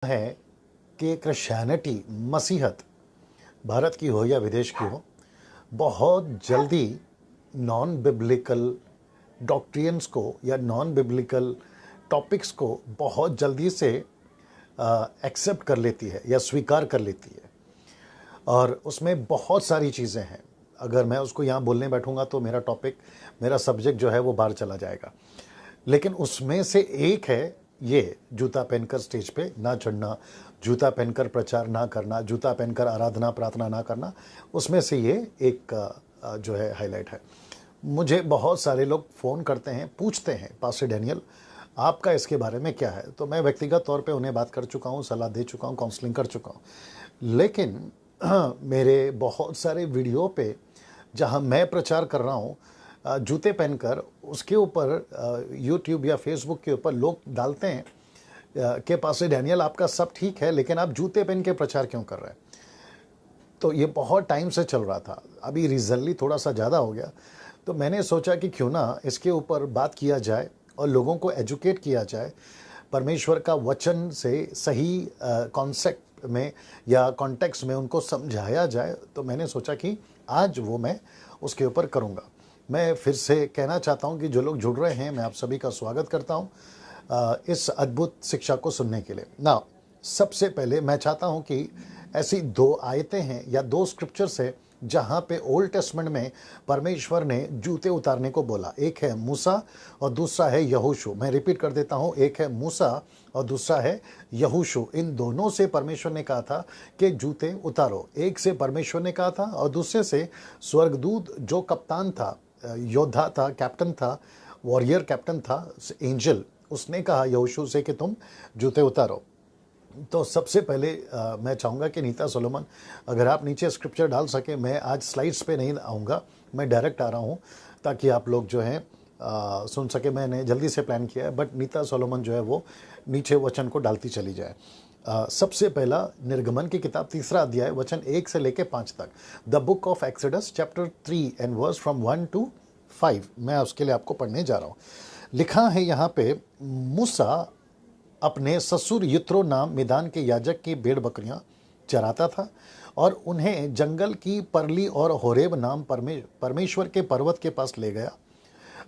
है कि क्रिश्चियनिटी मसीहत भारत की हो या विदेश की हो, बहुत जल्दी नॉन बिब्लिकल डॉक्ट्रियंस को या नॉन बिब्लिकल टॉपिक्स को बहुत जल्दी से एक्सेप्ट कर लेती है या स्वीकार कर लेती है। और उसमें बहुत सारी चीज़ें हैं। अगर मैं उसको यहाँ बोलने बैठूंगा तो मेरा टॉपिक, मेरा सब्जेक्ट जो है वो बाहर चला जाएगा। लेकिन उसमें से एक है ये जूता पहनकर स्टेज पे ना चढ़ना, जूता पहनकर प्रचार ना करना, जूता पहनकर आराधना प्रार्थना ना करना। उसमें से ये एक जो है हाईलाइट है। मुझे बहुत सारे लोग फ़ोन करते हैं, पूछते हैं, पास्टर डैनियल आपका इसके बारे में क्या है। तो मैं व्यक्तिगत तौर पे उन्हें बात कर चुका हूँ, सलाह दे चुका हूँ, काउंसलिंग कर चुका हूँ। लेकिन मेरे बहुत सारे वीडियो पे जहाँ मैं प्रचार कर रहा हूँ जूते पहनकर, उसके ऊपर यूट्यूब या फेसबुक के ऊपर लोग डालते हैं के पास डैनियल आपका सब ठीक है लेकिन आप जूते पहन के प्रचार क्यों कर रहे हैं। तो ये बहुत टाइम से चल रहा था, अभी रिजल्टली थोड़ा सा ज़्यादा हो गया। तो मैंने सोचा कि क्यों ना इसके ऊपर बात किया जाए और लोगों को एजुकेट किया जाए, परमेश्वर का वचन से सही कॉन्सेप्ट में या कॉन्टेक्स्ट में उनको समझाया जाए। तो मैंने सोचा कि आज वो मैं उसके ऊपर करूँगा। मैं फिर से कहना चाहता हूं कि जो लोग जुड़ रहे हैं, मैं आप सभी का स्वागत करता हूं इस अद्भुत शिक्षा को सुनने के लिए। ना सबसे पहले मैं चाहता हूं कि ऐसी दो आयतें हैं या दो स्क्रिप्चर्स है जहां पे ओल्ड टेस्टमेंट में परमेश्वर ने जूते उतारने को बोला। एक है मूसा और दूसरा है यहोशू। मैं रिपीट कर देता हूं, एक है मूसा और दूसरा है यहोशू। इन दोनों से परमेश्वर ने कहा था कि जूते उतारो। एक से परमेश्वर ने कहा था और दूसरे से स्वर्गदूत जो कप्तान था, योद्धा था, कैप्टन था, वॉरियर कैप्टन था, एंजल, उसने कहा यहोशू से कि तुम जूते उतारो। तो सबसे पहले मैं चाहूँगा कि नीता सोलोमन अगर आप नीचे स्क्रिप्चर डाल सके। मैं आज स्लाइड्स पे नहीं आऊँगा, मैं डायरेक्ट आ रहा हूँ ताकि आप लोग जो हैं सुन सके। मैंने जल्दी से प्लान किया है, बट नीता सोलोमन जो है वो नीचे वचन को डालती चली जाए। सबसे पहला निर्गमन की किताब 3 अध्याय वचन 1 से लेके 5 तक, the book of Exodus chapter 3 and verse from 1 to 5। मैं उसके लिए आपको पढ़ने जा रहा हूँ। लिखा है यहाँ पे, मूसा अपने ससुर यित्रो नाम मिदान के याजक की भेड़ बकरियां चराता था और उन्हें जंगल की परली और होरेब नाम परमेश्वर के पर्वत के पास ले गया।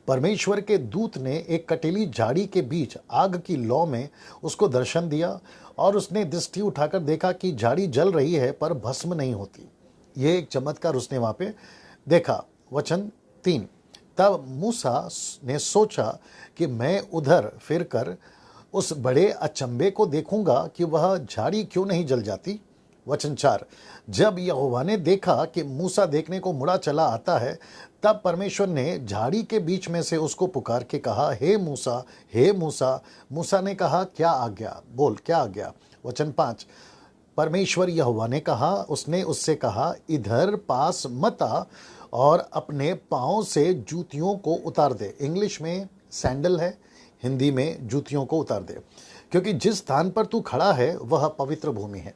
परमेश्वर के दूत ने एक कटीली झाड़ी के बीच आग की लौ में उसको दर्शन दिया और उसने दृष्टि उठाकर देखा कि झाड़ी जल रही है पर भस्म नहीं होती। ये एक चमत्कार उसने वहां पे देखा। वचन 3, तब मूसा ने सोचा कि मैं उधर फिरकर उस बड़े अचंभे को देखूंगा कि वह झाड़ी क्यों नहीं जल जाती। वचन 4, जब यहोवा ने देखा कि मूसा देखने को मुड़ा चला आता है, तब परमेश्वर ने झाड़ी के बीच में से उसको पुकार के कहा, हे मूसा, हे मूसा। मूसा ने कहा, क्या आज्ञा? बोल, क्या आज्ञा? वचन 5, परमेश्वर यहोवा ने कहा, उसने उससे कहा, इधर पास मत आ और अपने पाँव से जूतियों को उतार दे। इंग्लिश में सैंडल है, हिंदी में जूतियों को उतार दे, क्योंकि जिस स्थान पर तू खड़ा है वह पवित्र भूमि है।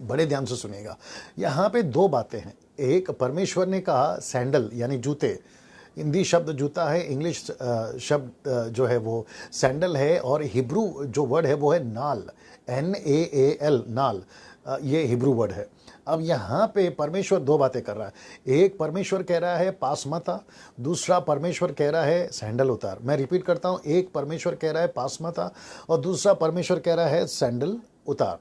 बड़े ध्यान से सुनिएगा, यहाँ पे दो बातें हैं। एक, परमेश्वर ने कहा सैंडल यानी जूते, हिंदी शब्द जूता है, इंग्लिश शब्द जो है वो सैंडल है, और हिब्रू जो वर्ड है वो है नाल, NAAL, नाल। ये हिब्रू वर्ड है। अब यहाँ पे परमेश्वर दो बातें कर रहा है। एक, परमेश्वर कह रहा है पास मत आ, दूसरा परमेश्वर कह रहा है सैंडल उतार। मैं रिपीट करता हूँ, एक परमेश्वर कह रहा है पास मत आ और दूसरा परमेश्वर कह रहा है सैंडल उतार।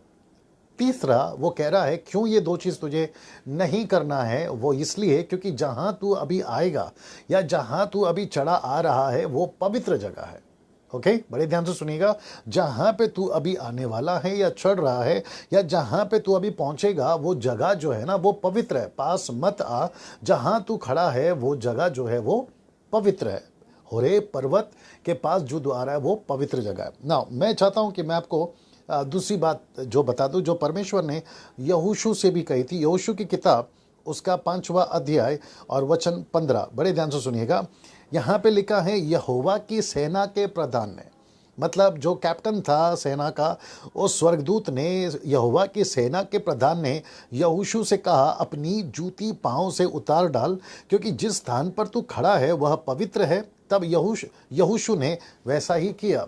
तीसरा वो कह रहा है क्यों ये दो चीज़ तुझे नहीं करना है, वो इसलिए क्योंकि जहाँ तू अभी आएगा या जहाँ तू अभी चढ़ा आ रहा है वो पवित्र जगह है। ओके, बड़े ध्यान से सुनिएगा, जहाँ पे तू अभी आने वाला है या चढ़ रहा है या जहाँ पे तू अभी पहुँचेगा वो जगह जो है ना वो पवित्र है। पास मत आ, जहाँ तू खड़ा है वो जगह जो है वो पवित्र है। होरेब पर्वत के पास जो द्वार है वो पवित्र जगह है ना। मैं चाहता हूँ कि मैं आपको दूसरी बात जो बता दूं, जो परमेश्वर ने यहोशू से भी कही थी। यहोशू की किताब उसका 5वां अध्याय और वचन 15, बड़े ध्यान से सुनिएगा। यहाँ पे लिखा है, यहोवा की सेना के प्रधान ने, मतलब जो कैप्टन था सेना का, उस स्वर्गदूत ने, यहोवा की सेना के प्रधान ने यहोशू से कहा, अपनी जूती पाँव से उतार डाल, क्योंकि जिस स्थान पर तू खड़ा है वह पवित्र है। तब यहोशू ने वैसा ही किया।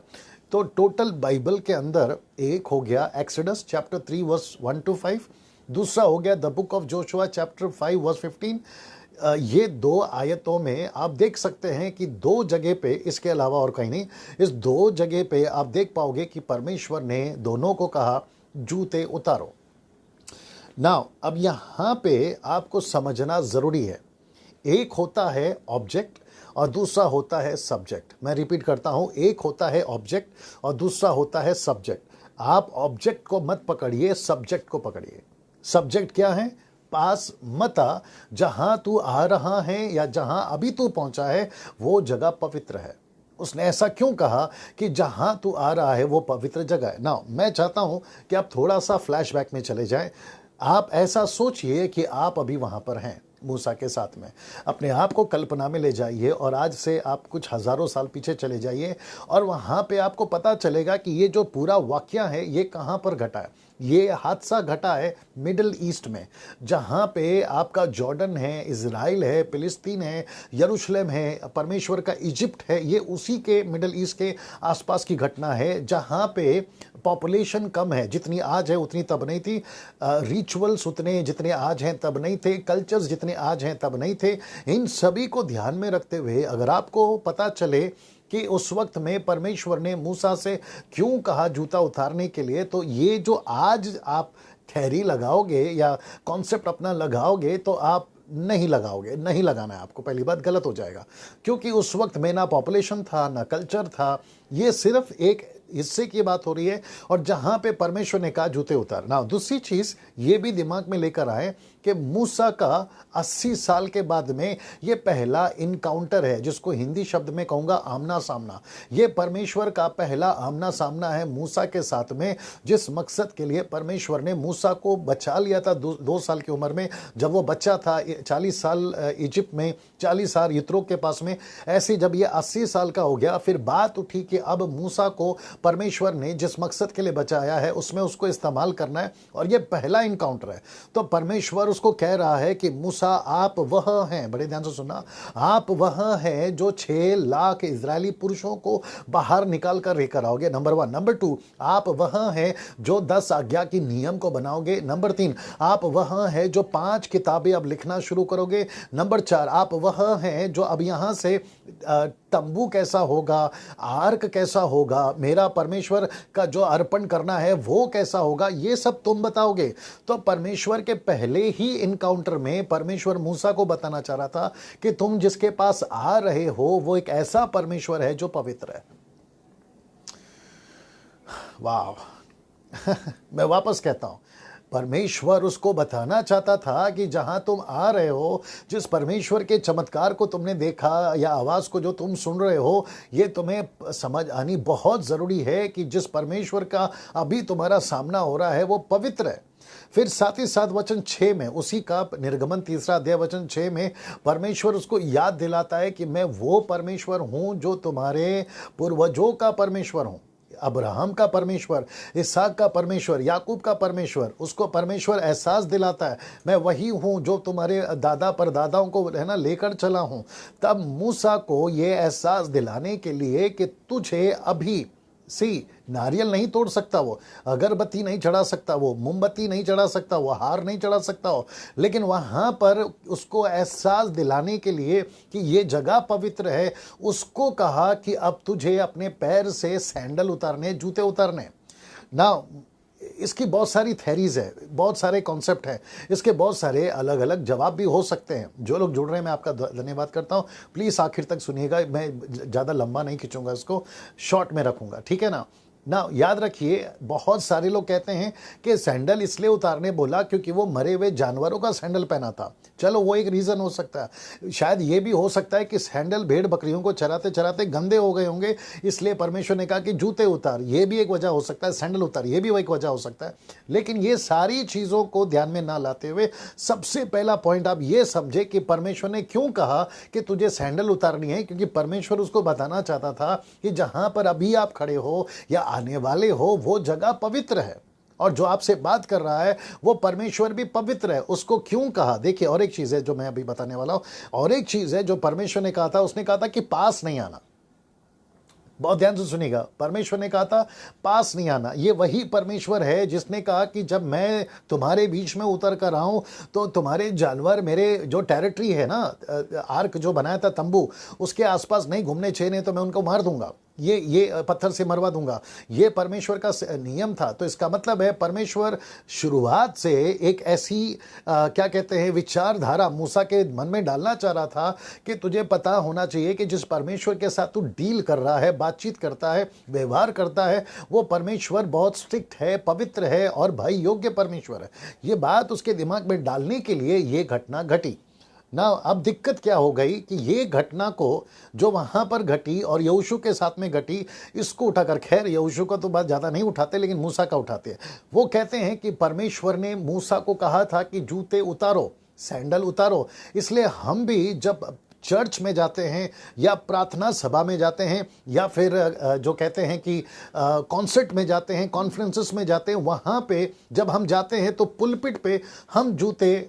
तो टोटल बाइबल के अंदर एक हो गया एक्सोडस चैप्टर 3 वर्स 1 to 5, दूसरा हो गया the book of Joshua chapter 5 verse 15। ये दो आयतों में आप देख सकते हैं कि दो जगह पे, इसके अलावा और कहीं नहीं, इस दो जगह पे आप देख पाओगे कि परमेश्वर ने दोनों को कहा जूते उतारो। नाउ अब यहाँ पे आपको समझना ज़रूरी है, एक होता है ऑब्जेक्ट और दूसरा होता है सब्जेक्ट। मैं रिपीट करता हूँ, एक होता है ऑब्जेक्ट और दूसरा होता है सब्जेक्ट। आप ऑब्जेक्ट को मत पकड़िए, सब्जेक्ट को पकड़िए। सब्जेक्ट क्या है? पास मत आ, जहां तू आ रहा है या जहां अभी तू पहुंचा है वो जगह पवित्र है। उसने ऐसा क्यों कहा कि जहां तू आ रहा है वो पवित्र जगह है? ना, मैं चाहता हूं कि आप थोड़ा सा फ्लैशबैक में चले जाएं। आप ऐसा सोचिए कि आप अभी वहां पर हैं मूसा के साथ में। अपने आप को कल्पना में ले जाइए और आज से आप कुछ हजारों साल पीछे चले जाइए और वहां पे आपको पता चलेगा कि ये जो पूरा वाकया है ये कहां पर घटा है। ये हादसा घटा है मिडिल ईस्ट में, जहाँ पे आपका जॉर्डन है, इज़राइल है, फिलिस्तीन है, यरूशलेम है, परमेश्वर का इजिप्ट है। ये उसी के मिडिल ईस्ट के आसपास की घटना है, जहाँ पे पॉपुलेशन कम है, जितनी आज है उतनी तब नहीं थी, रिचुअल्स उतने जितने आज हैं तब नहीं थे, कल्चर्स जितने आज हैं तब नहीं थे। इन सभी को ध्यान में रखते हुए अगर आपको पता चले कि उस वक्त में परमेश्वर ने मूसा से क्यों कहा जूता उतारने के लिए, तो ये जो आज आप थ्योरी लगाओगे या कॉन्सेप्ट अपना लगाओगे तो आप नहीं लगाओगे, नहीं लगाना है आपको। पहली बात, गलत हो जाएगा, क्योंकि उस वक्त में ना पॉपुलेशन था ना कल्चर था। ये सिर्फ एक हिस्से की बात हो रही है और जहां पे परमेश्वर ने कहा जूते उतार। ना, दूसरी चीज ये भी दिमाग में लेकर आए कि मूसा का 80 साल के बाद में ये पहला इनकाउंटर है, जिसको हिंदी शब्द में कहूंगा आमना सामना। ये परमेश्वर का पहला आमना सामना है मूसा के साथ में, जिस मकसद के लिए परमेश्वर ने मूसा को बचा लिया था 2 साल की उम्र में, जब वो बच्चा था 40 साल इजिप्ट में, 40 साल यित्रो के पास में। ऐसे जब ये 80 साल का हो गया, फिर बात उठी कि अब मूसा को परमेश्वर ने जिस मकसद के लिए बचाया है उसमें उसको इस्तेमाल करना है, और ये पहला इनकाउंटर है। तो परमेश्वर उसको कह रहा है कि मूसा आप वह हैं, बड़े ध्यान से सुनना, आप वह हैं जो 6 लाख इजरायली पुरुषों को बाहर निकाल कर लेकर आओगे, नंबर 1। नंबर 2, आप वह हैं जो 10 आज्ञा की नियम को बनाओगे। नंबर 3, आप वह हैं जो 5 किताबें अब लिखना शुरू करोगे। नंबर 4, आप वह हैं जो अब यहां से तंबू कैसा होगा, आर्क कैसा होगा, मेरा परमेश्वर का जो अर्पण करना है वो कैसा होगा, ये सब तुम बताओगे। तो परमेश्वर के पहले ही इनकाउंटर में परमेश्वर मूसा को बताना चाह रहा था कि तुम जिसके पास आ रहे हो वो एक ऐसा परमेश्वर है जो पवित्र है। वाह मैं वापस कहता हूं, परमेश्वर उसको बताना चाहता था कि जहां तुम आ रहे हो, जिस परमेश्वर के चमत्कार को तुमने देखा या आवाज को जो तुम सुन रहे हो, ये तुम्हें समझ आनी बहुत जरूरी है कि जिस परमेश्वर का अभी तुम्हारा सामना हो रहा है वो पवित्र है। फिर साथ ही साथ वचन 6 में, उसी का निर्गमन 3 अध्याय वचन 6 में परमेश्वर उसको याद दिलाता है कि मैं वो परमेश्वर हूं जो तुम्हारे पूर्वजों का परमेश्वर हूं, अब्राहम का परमेश्वर, इसहाक का परमेश्वर, याकूब का परमेश्वर। उसको परमेश्वर एहसास दिलाता है मैं वही हूं जो तुम्हारे दादा परदादाओं को है ना लेकर चला हूं। तब मूसा को ये एहसास दिलाने के लिए कि तुझे अभी नारियल नहीं तोड़ सकता, वो अगरबत्ती नहीं चढ़ा सकता, वो मोमबत्ती नहीं चढ़ा सकता, वो हार नहीं चढ़ा सकता हो, लेकिन वहां पर उसको एहसास दिलाने के लिए कि ये जगह पवित्र है, उसको कहा कि अब तुझे अपने पैर से सैंडल उतारने, जूते उतारने। ना, इसकी बहुत सारी थेरीज है, बहुत सारे कॉन्सेप्ट हैं, इसके बहुत सारे अलग अलग जवाब भी हो सकते हैं। जो लोग जुड़ रहे हैं मैं आपका धन्यवाद करता हूं। प्लीज़ आखिर तक सुनिएगा, मैं ज़्यादा लंबा नहीं खींचूंगा, इसको शॉर्ट में रखूंगा, ठीक है ना। याद रखिए, बहुत सारे लोग कहते हैं कि सैंडल इसलिए उतारने बोला क्योंकि वो मरे हुए जानवरों का सैंडल पहना था। चलो वो एक रीज़न हो सकता है। शायद ये भी हो सकता है कि सैंडल भेड़ बकरियों को चराते चराते गंदे हो गए होंगे, इसलिए परमेश्वर ने कहा कि जूते उतार, ये भी एक वजह हो सकता है। सैंडल उतार, ये भी एक वजह हो सकता है। लेकिन ये सारी चीज़ों को ध्यान में ना लाते हुए सबसे पहला पॉइंट आप ये समझे कि परमेश्वर ने क्यों कहा कि तुझे सैंडल उतारनी है, क्योंकि परमेश्वर उसको बताना चाहता था कि जहां पर अभी आप खड़े हो या आने वाले हो वो जगह पवित्र है, और जो आपसे बात कर रहा है वो परमेश्वर भी पवित्र है। उसको क्यों कहा? देखिए, और एक चीज है जो मैं अभी बताने वाला हूं, और एक चीज है जो परमेश्वर ने कहा था, उसने कहा था कि पास नहीं आना। बहुत ध्यान से सुनिएगा, परमेश्वर ने कहा था पास नहीं आना। ये वही परमेश्वर है जिसने कहा कि जब मैं तुम्हारे बीच में उतर कर आऊं तो तुम्हारे जानवर, मेरे जो टेरिटरी है ना, आर्क जो बनाया था तंबू, उसके आसपास नहीं घूमने चाहिए, नहीं तो मैं उनको मार दूंगा, ये पत्थर से मरवा दूंगा। ये परमेश्वर का नियम था। तो इसका मतलब है परमेश्वर शुरुआत से एक ऐसी क्या कहते हैं विचारधारा मूसा के मन में डालना चाह रहा था कि तुझे पता होना चाहिए कि जिस परमेश्वर के साथ तू डील कर रहा है, बातचीत करता है, व्यवहार करता है, वो परमेश्वर बहुत स्ट्रिक्ट है, पवित्र है और भाई योग्य परमेश्वर है। ये बात उसके दिमाग में डालने के लिए ये घटना घटी ना। अब दिक्कत क्या हो गई कि ये घटना को जो वहां पर घटी और यहोशू के साथ में घटी, इसको उठाकर, खैर यहोशू का तो बात ज़्यादा नहीं उठाते लेकिन मूसा का उठाते हैं। वो कहते हैं कि परमेश्वर ने मूसा को कहा था कि जूते उतारो, सैंडल उतारो। इसलिए हम भी जब चर्च में जाते हैं या प्रार्थना सभा में जाते हैं या फिर जो कहते हैं कि कॉन्सर्ट में जाते हैं, कॉन्फ्रेंसेस में जाते हैं, वहाँ पे जब हम जाते हैं तो पुलपिट पे हम जूते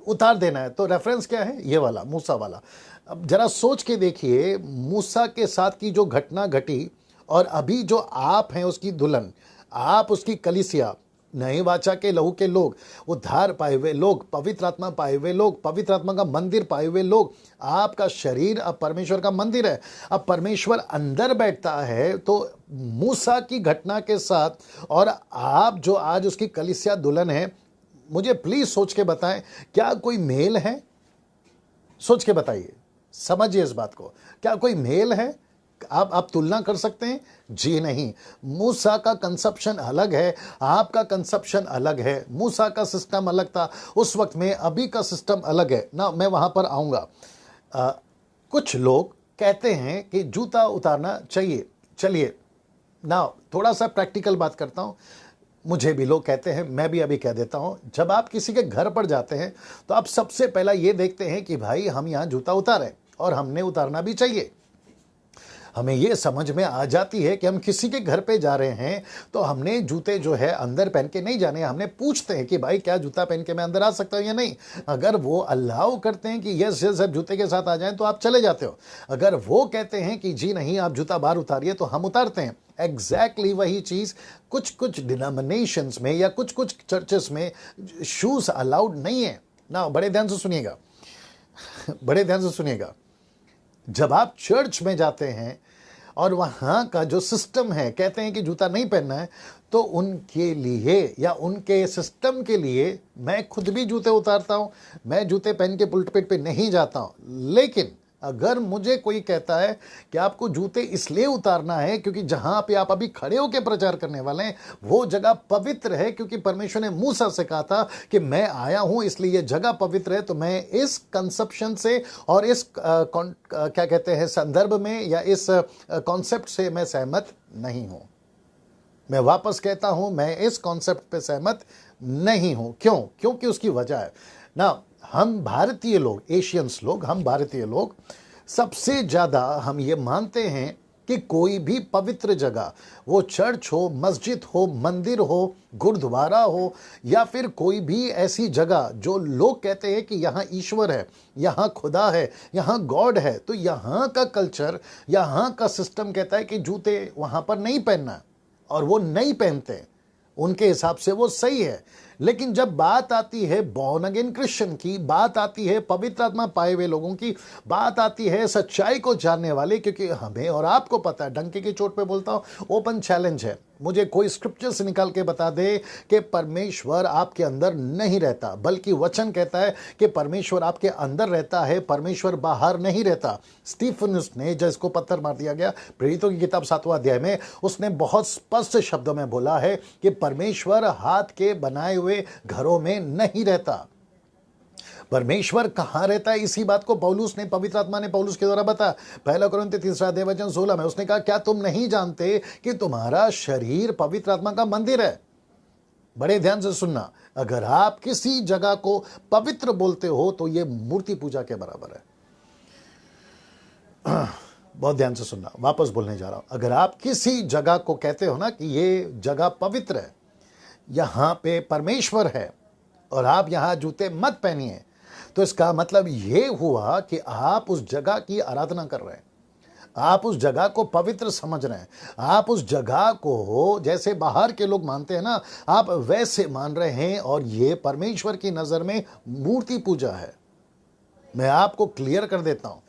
उतार देना है। तो रेफरेंस क्या है? ये वाला, मूसा वाला। अब जरा सोच के देखिए, मूसा के साथ की जो घटना घटी और अभी जो आप हैं उसकी दुल्हन, आप उसकी कलीसिया, नई वाचा के लहू के लोग, उद्धार पाए हुए लोग, पवित्र आत्मा पाए हुए लोग, पवित्र आत्मा का मंदिर पाए हुए लोग, आपका शरीर अब परमेश्वर का मंदिर है। अब परमेश्वर अंदर बैठता है। तो मूसा की घटना के साथ और आप जो आज उसकी कलीसिया दुल्हन है, मुझे प्लीज सोच के बताएं, क्या कोई मेल है? सोच के बताइए, समझिए इस बात को, क्या कोई मेल है? आप तुलना कर सकते हैं? जी नहीं। मूसा का कंसेप्शन अलग है, आपका कंसेप्शन अलग है। मूसा का सिस्टम अलग था उस वक्त में, अभी का सिस्टम अलग है ना। मैं वहां पर आऊंगा। कुछ लोग कहते हैं कि जूता उतारना चाहिए। चलिए ना, थोड़ा सा प्रैक्टिकल बात करता हूं। मुझे भी लोग कहते हैं, मैं भी अभी कह देता हूं, जब आप किसी के घर पर जाते हैं तो आप सबसे पहला ये देखते हैं कि भाई हम यहां जूता उतारें, और हमने उतारना भी चाहिए। हमें ये समझ में आ जाती है कि हम किसी के घर पे जा रहे हैं तो हमने जूते जो है अंदर पहन के नहीं जाने। हमने पूछते हैं कि भाई क्या जूता पहन के मैं अंदर आ सकता हूं या नहीं। अगर वो अलाउ करते हैं कि यस यस आप जूते के साथ आ जाएं तो आप चले जाते हो। अगर वो कहते हैं कि जी नहीं आप जूता बाहर उतारिए तो हम उतारते हैं। एग्जैक्टली वही चीज कुछ कुछ डिनोमिनेशंस में या कुछ कुछ चर्चेस में शूज अलाउड नहीं है ना। बड़े ध्यान से सुनिएगा, बड़े ध्यान से सुनिएगा। जब आप चर्च में जाते हैं और वहाँ का जो सिस्टम है, कहते हैं कि जूता नहीं पहनना है, तो उनके लिए या उनके सिस्टम के लिए मैं खुद भी जूते उतारता हूँ। मैं जूते पहन के पुलपिट पे नहीं जाता हूँ। लेकिन अगर मुझे कोई कहता है कि आपको जूते इसलिए उतारना है क्योंकि जहां पे आप अभी खड़े होकर प्रचार करने वाले हैं वो जगह पवित्र है, क्योंकि परमेश्वर ने मूसा से कहा था कि मैं आया हूं इसलिए ये जगह पवित्र है, तो मैं इस कंसेप्शन से और इस क्या कहते हैं संदर्भ में या इस कॉन्सेप्ट से मैं सहमत नहीं हूं। मैं वापस कहता हूं, मैं इस कॉन्सेप्ट पे सहमत नहीं हूं। क्यों? क्योंकि उसकी वजह है ना, हम भारतीय लोग, एशियंस लोग, हम भारतीय लोग सबसे ज्यादा हम ये मानते हैं कि कोई भी पवित्र जगह, वो चर्च हो, मस्जिद हो, मंदिर हो, गुरुद्वारा हो, या फिर कोई भी ऐसी जगह जो लोग कहते हैं कि यहाँ ईश्वर है, यहाँ खुदा है, यहाँ गॉड है, तो यहाँ का कल्चर, यहाँ का सिस्टम कहता है कि जूते वहाँ पर नहीं पहनना, और वो नहीं पहनते। उनके हिसाब से वो सही है। लेकिन जब बात आती है बॉर्न अगेन क्रिश्चियन की, बात आती है पवित्र आत्मा पाए हुए लोगों की, बात आती है सच्चाई को जानने वाले, क्योंकि हमें और आपको पता है, डंके की चोट पे बोलता हूं, ओपन चैलेंज है, मुझे कोई स्क्रिप्चर से निकाल के बता दे कि परमेश्वर आपके अंदर नहीं रहता, बल्कि वचन कहता है कि परमेश्वर आपके अंदर रहता है, परमेश्वर बाहर नहीं रहता। स्टीफनुस ने, जिसको पत्थर मार दिया गया, प्रेरितों की किताब 7वां अध्याय में, उसने बहुत स्पष्ट शब्दों में बोला है कि परमेश्वर हाथ के बनाए हुए घरों में नहीं रहता। परमेश्वर कहां रहता है, इसी बात को पौलुस ने, पवित्र आत्मा ने पौलुस के द्वारा बताया। 1 कोरिन्थियों 3:16 में उसने कहा, क्या तुम नहीं जानते कि तुम्हारा शरीर पवित्र आत्मा का मंदिर है? बड़े ध्यान से सुनना, अगर आप किसी जगह को पवित्र बोलते हो तो यह मूर्ति पूजा के बराबर है। बहुत ध्यान से सुनना, वापस बोलने जा रहा हूं। अगर आप किसी जगह को कहते हो ना कि ये जगह पवित्र है, यहां पे परमेश्वर है, और आप यहां जूते मत पहनिए, तो इसका मतलब यह हुआ कि आप उस जगह की आराधना कर रहे हैं, आप उस जगह को पवित्र समझ रहे हैं, आप उस जगह को जैसे बाहर के लोग मानते हैं ना, आप वैसे मान रहे हैं, और ये परमेश्वर की नजर में मूर्ति पूजा है। मैं आपको क्लियर कर देता हूं,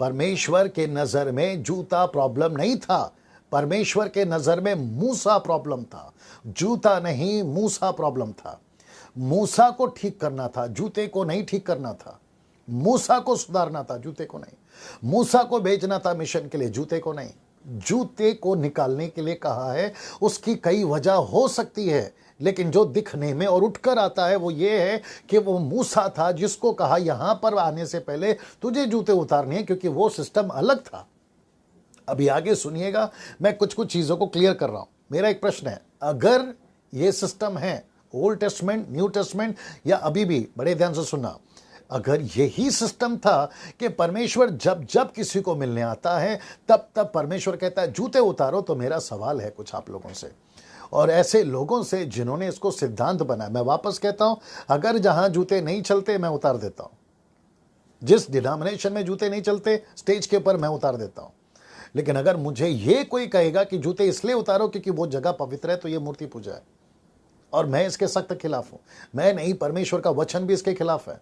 परमेश्वर के नजर में जूता प्रॉब्लम नहीं था, परमेश्वर के नजर में मूसा प्रॉब्लम था। जूता नहीं, मूसा प्रॉब्लम था। मूसा को ठीक करना था, जूते को नहीं ठीक करना था। मूसा को सुधारना था, जूते को नहीं। मूसा को भेजना था मिशन के लिए, जूते को नहीं। जूते को निकालने के लिए कहा है, उसकी कई वजह हो सकती है, लेकिन जो दिखने में और उठकर आता है वो ये है कि वो मूसा था जिसको कहा यहां पर आने से पहले तुझे जूते उतारने हैं, क्योंकि वो सिस्टम अलग था। अभी आगे सुनिएगा, मैं कुछ कुछ चीजों को क्लियर कर रहा हूं। मेरा एक प्रश्न है, अगर ये सिस्टम है ओल्ड टेस्टमेंट, न्यू टेस्टमेंट, या अभी भी, बड़े ध्यान से सुनना, अगर यही सिस्टम था कि परमेश्वर जब जब किसी को मिलने आता है तब तब परमेश्वर कहता है जूते उतारो, तो मेरा सवाल है कुछ आप लोगों से और ऐसे लोगों से जिन्होंने इसको सिद्धांत बनाया। मैं वापस कहता हूं, अगर जहां जूते नहीं चलते मैं उतार देता हूं, जिस डिनोमिनेशन में जूते नहीं चलते स्टेज के ऊपर मैं उतार देता हूं। लेकिन अगर मुझे ये कोई कहेगा कि जूते इसलिए उतारो क्योंकि वो जगह पवित्र है, तो ये मूर्ति पूजा है, और मैं इसके सख्त खिलाफ हूं। मैं नहीं, परमेश्वर का वचन भी इसके खिलाफ है।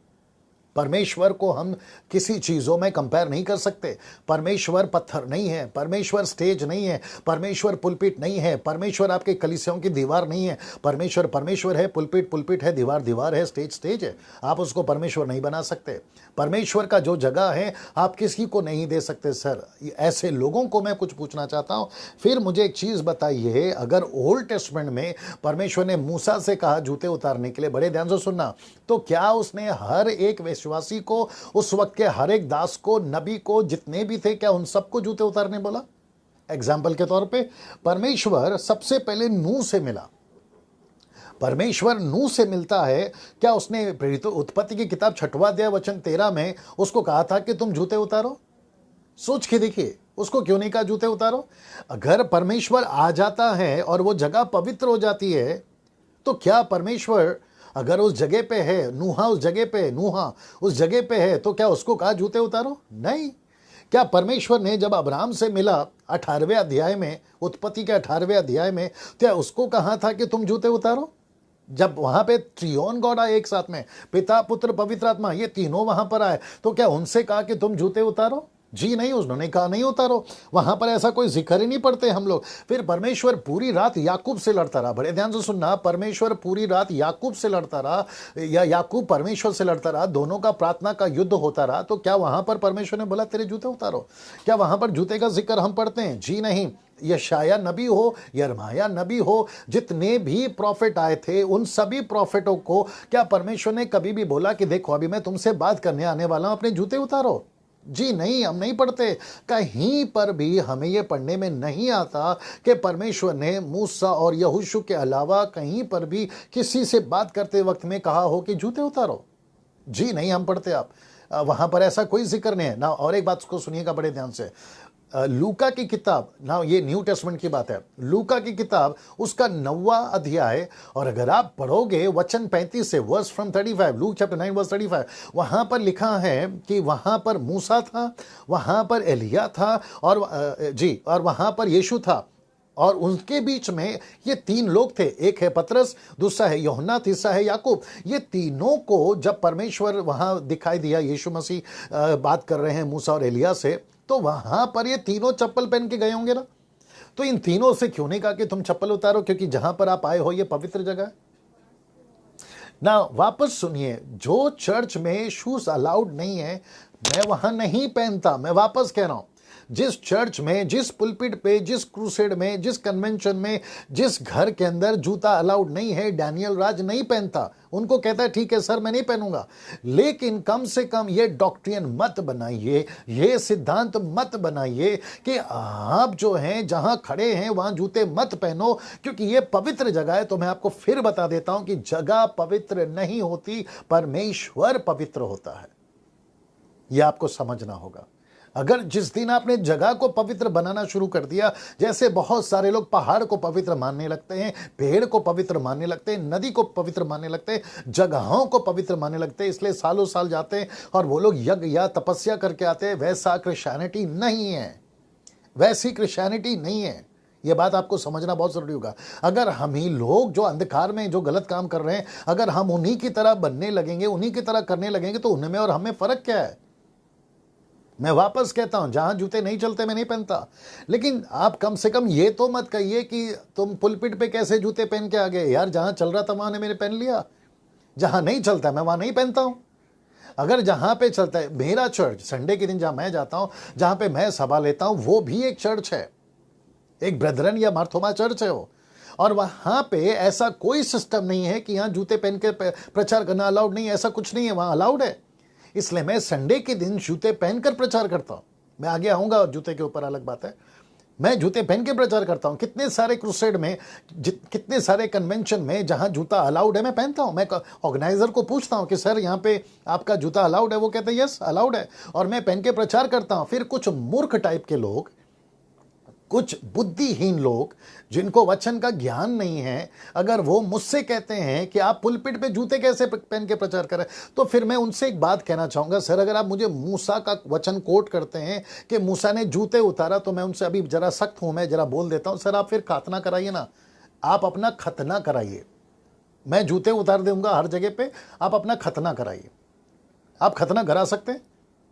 परमेश्वर को हम किसी चीजों में कंपेयर नहीं कर सकते। परमेश्वर पत्थर नहीं है, परमेश्वर स्टेज नहीं है, परमेश्वर पुलपिट नहीं है, परमेश्वर आपके कलीसियाओं की दीवार नहीं है। परमेश्वर परमेश्वर है, पुलपिट पुलपिट है, दीवार दीवार है, स्टेज स्टेज है। आप उसको परमेश्वर नहीं बना सकते। परमेश्वर का जो जगह है आप किसी को नहीं दे सकते। सर, ऐसे लोगों को मैं कुछ पूछना चाहता हूं। फिर मुझे एक चीज बताइए, अगर ओल्ड टेस्टमेंट में परमेश्वर ने मूसा से कहा जूते उतारने के लिए, बड़े ध्यान से सुनना, तो क्या उसने हर एक विश्वासी को, उस वक्त के हर एक दास को, नबी को, जितने भी थे, क्या उन सबको जूते उतारने बोला? एग्जाम्पल के तौर पे परमेश्वर सबसे पहले नूह से मिला। परमेश्वर नूह से मिलता है, क्या उसने उत्पत्ति की किताब 6वां अध्याय वचन 13 में उसको कहा था कि तुम जूते उतारो? सोच के देखिए, उसको क्यों नहीं कहा जूते उतारो? अगर परमेश्वर आ जाता है और वो जगह पवित्र हो जाती है, तो क्या परमेश्वर अगर उस जगह पे है, नूहा उस जगह पे, नूहा उस जगह पे है, तो क्या उसको कहा जूते उतारो? नहीं। क्या परमेश्वर ने जब अब्राहम से मिला 18वें अध्याय में, उत्पत्ति के 18वें अध्याय में, क्या उसको कहा था कि तुम जूते उतारो? जब वहां पे त्रियोन गॉड आए एक साथ में, पिता पुत्र पवित्र आत्मा, ये तीनों वहां पर आए, तो क्या उनसे कहा कि तुम जूते उतारो? जी नहीं, उन्होंने कहा नहीं उतारो। वहां पर ऐसा कोई जिक्र ही नहीं पढ़ते हम लोग। फिर परमेश्वर पूरी रात याकूब से लड़ता रहा। बड़े ध्यान से सुनना, परमेश्वर पूरी रात याकूब से लड़ता रहा, या याकूब परमेश्वर से लड़ता रहा, दोनों का प्रार्थना का युद्ध होता रहा। तो क्या वहां पर परमेश्वर ने बोला तेरे जूते उतारो? क्या वहां पर जूते का जिक्र हम पढ़ते हैं? जी नहीं। यशाया नबी हो, यिर्मयाह नबी हो, जितने भी प्रॉफिट आए थे, उन सभी प्रॉफिटों को क्या परमेश्वर ने कभी भी बोला कि देखो अभी मैं तुमसे बात करने आने वाला हूं, अपने जूते उतारो? जी नहीं, हम नहीं पढ़ते। कहीं पर भी हमें यह पढ़ने में नहीं आता कि परमेश्वर ने मूसा और यहोशू के अलावा कहीं पर भी किसी से बात करते वक्त में कहा हो कि जूते उतारो। जी नहीं, हम पढ़ते। आप वहां पर ऐसा कोई जिक्र नहीं है ना। और एक बात को सुनिएगा बड़े ध्यान से, लूका की किताब ना, ये न्यू टेस्टमेंट की बात है, लूका की किताब उसका 9वां अध्याय, और अगर आप पढ़ोगे वचन 35 से, verse from 35, Luke chapter 9 verse 35, वहां पर लिखा है कि वहां पर मूसा था, वहां पर एलिया था, और वहां पर यीशु था, और उनके बीच में ये 3 लोग थे। एक है पतरस, दूसरा है यूहन्ना, तीसरा है याकूब। ये तीनों को जब परमेश्वर वहां दिखाई दिया, यीशु मसीह बात कर रहे हैं मूसा और एलिया से, तो वहां पर ये तीनों चप्पल पहन के गए होंगे ना। तो इन तीनों से क्यों नहीं कहा कि तुम चप्पल उतारो, क्योंकि जहां पर आप आए हो ये पवित्र जगह है ना। वापस सुनिए, जो चर्च में शूज अलाउड नहीं है, मैं वहां नहीं पहनता। मैं वापस कह रहा हूं, जिस चर्च में, जिस पुलपिट पे, जिस क्रूसेड में, जिस कन्वेंशन में, जिस घर के अंदर जूता अलाउड नहीं है, डैनियल राज नहीं पहनता। उनको कहता है ठीक है सर मैं नहीं पहनूंगा, लेकिन कम से कम ये डॉक्ट्रिन मत बनाइए, ये सिद्धांत मत बनाइए कि आप जो हैं जहां खड़े हैं वहां जूते मत पहनो, क्योंकि ये पवित्र जगह है। तो मैं आपको फिर बता देता हूं कि जगह पवित्र नहीं होती, परमेश्वर पवित्र होता है। यह आपको समझना होगा। अगर जिस दिन आपने जगह को पवित्र बनाना शुरू कर दिया, जैसे बहुत सारे लोग पहाड़ को पवित्र मानने लगते हैं, पेड़ को पवित्र मानने लगते हैं, नदी को पवित्र मानने लगते हैं, जगहों को पवित्र मानने लगते हैं, इसलिए सालों साल जाते हैं और वो लोग यज्ञ या तपस्या करके आते हैं, वैसा क्रिश्चियनिटी नहीं है। वैसी क्रिश्चियनिटी नहीं है। ये बात आपको समझना बहुत जरूरी होगा। अगर हम ही लोग जो अंधकार में जो गलत काम कर रहे हैं, अगर हम उन्हीं की तरह बनने लगेंगे, उन्हीं की तरह करने लगेंगे, तो उनमें और हमें फर्क क्या है? मैं वापस कहता हूं, जहां जूते नहीं चलते मैं नहीं पहनता, लेकिन आप कम से कम ये तो मत कहिए कि तुम पुलपिट पे कैसे जूते पहन के आ गए। यार, जहां चल रहा था वहां ने मैंने पहन लिया, जहां नहीं चलता मैं वहां नहीं पहनता हूं। अगर जहां पे चलता है, मेरा चर्च संडे के दिन जहां मैं जाता हूं, जहां पे मैं सभा लेता हूं, वो भी एक चर्च है, एक ब्रदरन या मार्थोमा चर्च है वो। और वहां पे ऐसा कोई सिस्टम नहीं है कि यहां जूते पहन के प्रचार करना अलाउड नहीं है, ऐसा कुछ नहीं है, वहां अलाउड है। इसलिए मैं संडे के दिन जूते पहनकर प्रचार करता हूं। मैं आगे आऊंगा जूते के ऊपर, अलग बात है। मैं जूते पहन के प्रचार करता हूं। कितने सारे क्रूसेड में, कितने सारे कन्वेंशन में जहां जूता अलाउड है मैं पहनता हूं। मैं ऑर्गेनाइजर को पूछता हूं कि सर यहां पे आपका जूता अलाउड है? वो कहते हैं यस अलाउड है, और मैं पहन के प्रचार करता हूं। फिर कुछ मूर्ख टाइप के लोग, कुछ बुद्धिहीन लोग जिनको वचन का ज्ञान नहीं है, अगर वो मुझसे कहते हैं कि आप पुलपिट पे जूते कैसे पहन के प्रचार करें, तो फिर मैं उनसे एक बात कहना चाहूंगा, सर अगर आप मुझे मूसा का वचन कोट करते हैं कि मूसा ने जूते उतारा, तो मैं उनसे अभी जरा सख्त हूं, मैं जरा बोल देता हूं, सर आप फिर खतना कराइए ना, आप अपना खतना कराइए। मैं जूते उतार दूंगा हर जगह पे, आप अपना खतना कराइए। आप खतना करा सकते हैं?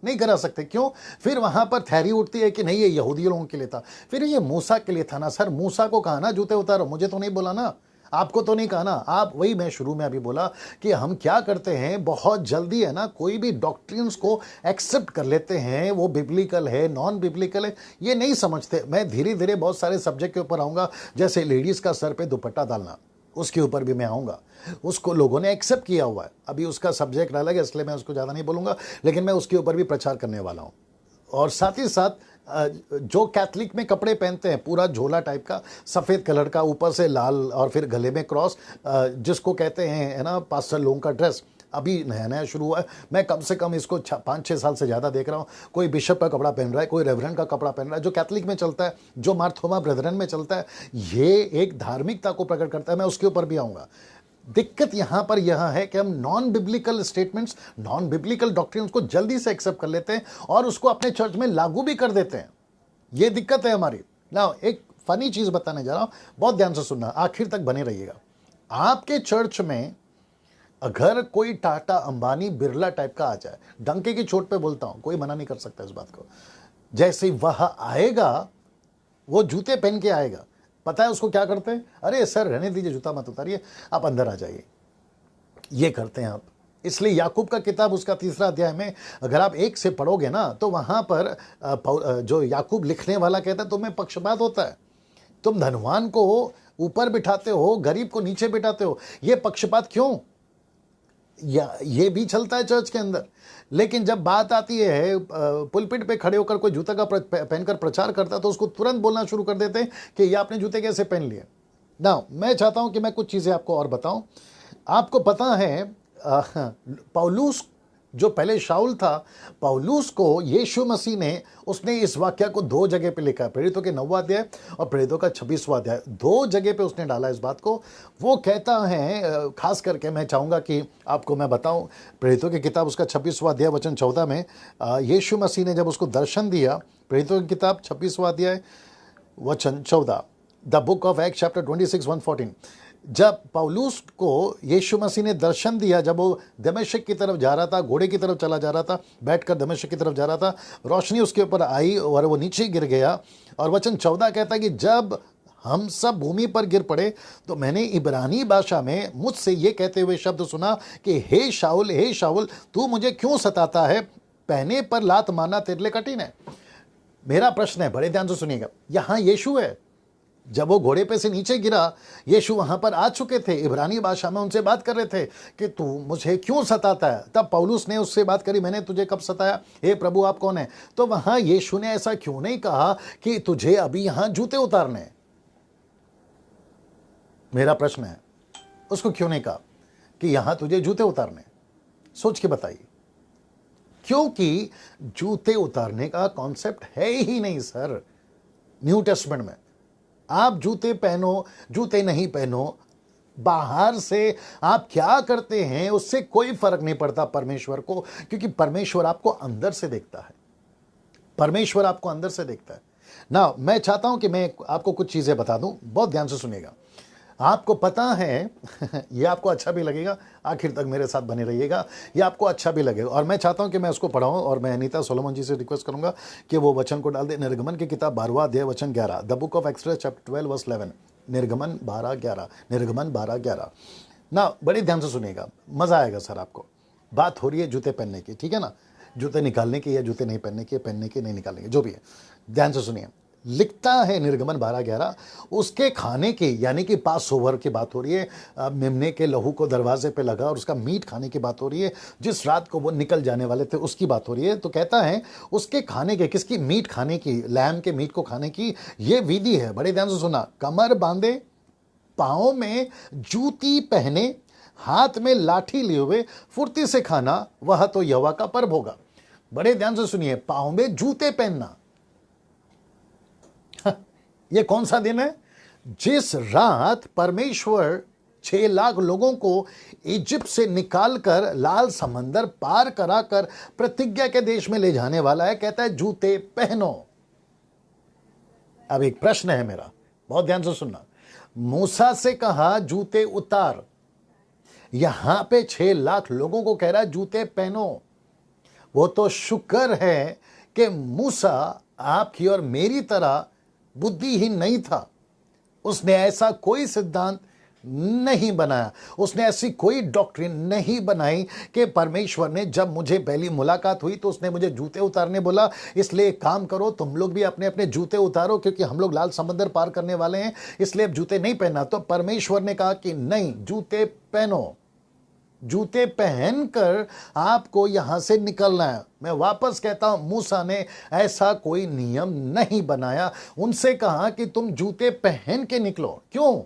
नहीं करा सकते। क्यों? फिर वहां पर थैरी उठती है कि नहीं ये यहूदी लोगों के लिए था। फिर ये मूसा के लिए था ना। सर मूसा को कहा ना जूते उतारो, मुझे तो नहीं बोला ना, आपको तो नहीं कहा ना। आप वही मैं शुरू में अभी बोला कि हम क्या करते हैं, बहुत जल्दी है ना कोई भी डॉक्ट्रिन्स को एक्सेप्ट कर लेते हैं, वो बिब्लिकल है नॉन बिब्लिकल है ये नहीं समझते। मैं धीरे धीरे बहुत सारे सब्जेक्ट के ऊपर आऊंगा, जैसे लेडीज का सर पे दुपट्टा डालना, उसके ऊपर भी मैं आऊंगा। उसको लोगों ने एक्सेप्ट किया हुआ है, अभी उसका सब्जेक्ट अलग है इसलिए मैं उसको ज़्यादा नहीं बोलूँगा, लेकिन मैं उसके ऊपर भी प्रचार करने वाला हूँ। और साथ ही साथ जो कैथलिक में कपड़े पहनते हैं, पूरा झोला टाइप का सफ़ेद कलर का, ऊपर से लाल और फिर गले में क्रॉस, जिसको कहते हैं है ना पास्टर लोगों का ड्रेस, अभी नया नया शुरू हुआ है। मैं कम से कम इसको 5-6 साल से ज़्यादा देख रहा हूँ। कोई बिशप का कपड़ा पहन रहा है, कोई रेवरेंड का कपड़ा पहन रहा है, जो कैथलिक में चलता है, जो मार्थोमा ब्रदरन में चलता है। ये एक धार्मिकता को प्रकट करता है, मैं उसके ऊपर भी आऊँगा। दिक्कत यहां पर यह है कि हम non biblical statements, non biblical doctrines को जल्दी से एक्सेप्ट कर लेते हैं और उसको अपने चर्च में लागू भी कर देते हैं। यह दिक्कत है हमारी ना। एक फनी चीज बताने जा रहा हूं, बहुत ध्यान से सुनना, आखिर तक बने रहिएगा। आपके चर्च में अगर कोई टाटा अंबानी बिरला टाइप का आ जाए, डंके की चोट पे बोलता हूं, कोई मना नहीं कर सकता इस बात को, जैसे वह आएगा वो जूते पहन के आएगा, पता है उसको क्या करते हैं? अरे सर रहने दीजिए, जूता मत उतारिए, आप अंदर आ जाइए। ये करते हैं आप। इसलिए याकूब का किताब उसका 3 अध्याय में अगर आप 1 से पढ़ोगे ना, तो वहां पर जो याकूब लिखने वाला कहता है तुम्हें पक्षपात होता है, तुम धनवान को ऊपर बिठाते हो, गरीब को नीचे बिठाते हो। ये पक्षपात क्यों? ये भी चलता है चर्च के अंदर। लेकिन जब बात आती है पुलपिट पे खड़े होकर कोई जूता का पहनकर प्रचार करता है, तो उसको तुरंत बोलना शुरू कर देते हैं कि ये आपने जूते कैसे पहन लिए। ना मैं चाहता हूं कि मैं कुछ चीजें आपको और बताऊं। आपको पता है पौलुस जो पहले शाऊल था, पौलुस को यीशु मसीह ने, उसने इस वाक्य को 2 जगह पे लिखा है, प्रेरितों के 9वां अध्याय और प्रेरितों का 26वां अध्याय, 2 जगह पे उसने डाला इस बात को। वो कहता है, खास करके मैं चाहूंगा कि आपको मैं बताऊं, प्रेरितों की किताब उसका 26वां अध्याय वचन 14 में यीशु मसीह ने जब उसको दर्शन दिया, प्रेरितों की किताब 26वां अध्याय वचन 14, the book of act chapter 26 1:14, जब पौलुस को यीशु मसीह ने दर्शन दिया, जब वो दमिश्क की तरफ जा रहा था, घोड़े की तरफ चला जा रहा था, बैठकर दमिश्क की तरफ जा रहा था, रोशनी उसके ऊपर आई और वो नीचे गिर गया। और वचन 14 कहता है कि जब हम सब भूमि पर गिर पड़े, तो मैंने इब्रानी भाषा में मुझसे ये कहते हुए शब्द सुना कि हे शाऊल तू मुझे क्यों सताता है, पहने पर लात मारना तेरे लिए कठिन है। मेरा प्रश्न है, बड़े ध्यान से सुनिएगा, यहां यीशु है। जब वो घोड़े पे से नीचे गिरा, यीशु वहां पर आ चुके थे, इब्रानी भाषा में उनसे बात कर रहे थे कि तू मुझे क्यों सताता है। तब पौलुस ने उससे बात करी, मैंने तुझे कब सताया, हे प्रभु आप कौन है। तो वहां यीशु ने ऐसा क्यों नहीं कहा कि तुझे अभी यहां जूते उतारने। मेरा प्रश्न है, उसको क्यों नहीं कहा कि यहां तुझे जूते उतारने। सोच के बताइए। क्योंकि जूते उतारने का कॉन्सेप्ट है ही नहीं सर न्यू टेस्टमेंट में। आप जूते पहनो, जूते नहीं पहनो, बाहर से आप क्या करते हैं उससे कोई फर्क नहीं पड़ता परमेश्वर को, क्योंकि परमेश्वर आपको अंदर से देखता है। परमेश्वर आपको अंदर से देखता है। ना मैं चाहता हूं कि मैं आपको कुछ चीजें बता दूं, बहुत ध्यान से सुनिएगा। आपको पता है ये आपको अच्छा भी लगेगा, आखिर तक मेरे साथ बने रहिएगा, ये आपको अच्छा भी लगेगा। और मैं चाहता हूं कि मैं उसको पढ़ाऊं, और मैं अनीता सोलोमन जी से रिक्वेस्ट करूंगा कि वो वचन को डाल दे। निर्गमन की किताब 12वां अध्याय वचन 11, the book of Exodus chapter 12 verse 11, निर्गमन 12:11, निर्गमन 12:11 ना। बड़े ध्यान से सुनिएगा, मजा आएगा सर आपको। बात हो रही है जूते पहनने की, ठीक है ना, जूते निकालने की या जूते नहीं पहनने की नहीं निकालने की, जो भी है, ध्यान से सुनिए। लिखता है निर्गमन 12:11, उसके खाने की, यानी कि पास ओवर की बात हो रही है, मेमने के लहू को दरवाजे पे लगा और उसका मीट खाने की बात हो रही है, जिस रात को वो निकल जाने वाले थे उसकी बात हो रही है। तो कहता है उसके खाने के, किसकी, मीट खाने की, लैम के मीट को खाने की ये विधि है। बड़े ध्यान से सुना, कमर बांधे, पांव में जूती पहने, हाथ में लाठी लिए हुए फुर्ती से खाना, वह तो यहोवा का पर्व होगा। बड़े ध्यान से सुनिए, पांव में जूते पहनना। ये कौन सा दिन है? जिस रात परमेश्वर 6 लाख लोगों को इजिप्ट से निकालकर लाल समंदर पार कराकर प्रतिज्ञा के देश में ले जाने वाला है, कहता है जूते पहनो। अब एक प्रश्न है मेरा, बहुत ध्यान से सुनना। मूसा से कहा जूते उतार, यहां पे 6 लाख लोगों को कह रहा है जूते पहनो। वो तो शुक्र है कि मूसा आपकी और मेरी तरह बुद्धिहीन नहीं था। उसने ऐसा कोई सिद्धांत नहीं बनाया, उसने ऐसी कोई डॉक्ट्रिन नहीं बनाई कि परमेश्वर ने, जब मुझे पहली मुलाकात हुई तो उसने मुझे जूते उतारने बोला, इसलिए एक काम करो तुम लोग भी अपने अपने जूते उतारो, क्योंकि हम लोग लाल समंदर पार करने वाले हैं, इसलिए अब जूते नहीं पहनना। तो परमेश्वर ने कहा कि नहीं, जूते पहनो, जूते पहनकर आपको यहां से निकलना है। मैं वापस कहता हूं, मूसा ने ऐसा कोई नियम नहीं बनाया, उनसे कहा कि तुम जूते पहन के निकलो। क्यों?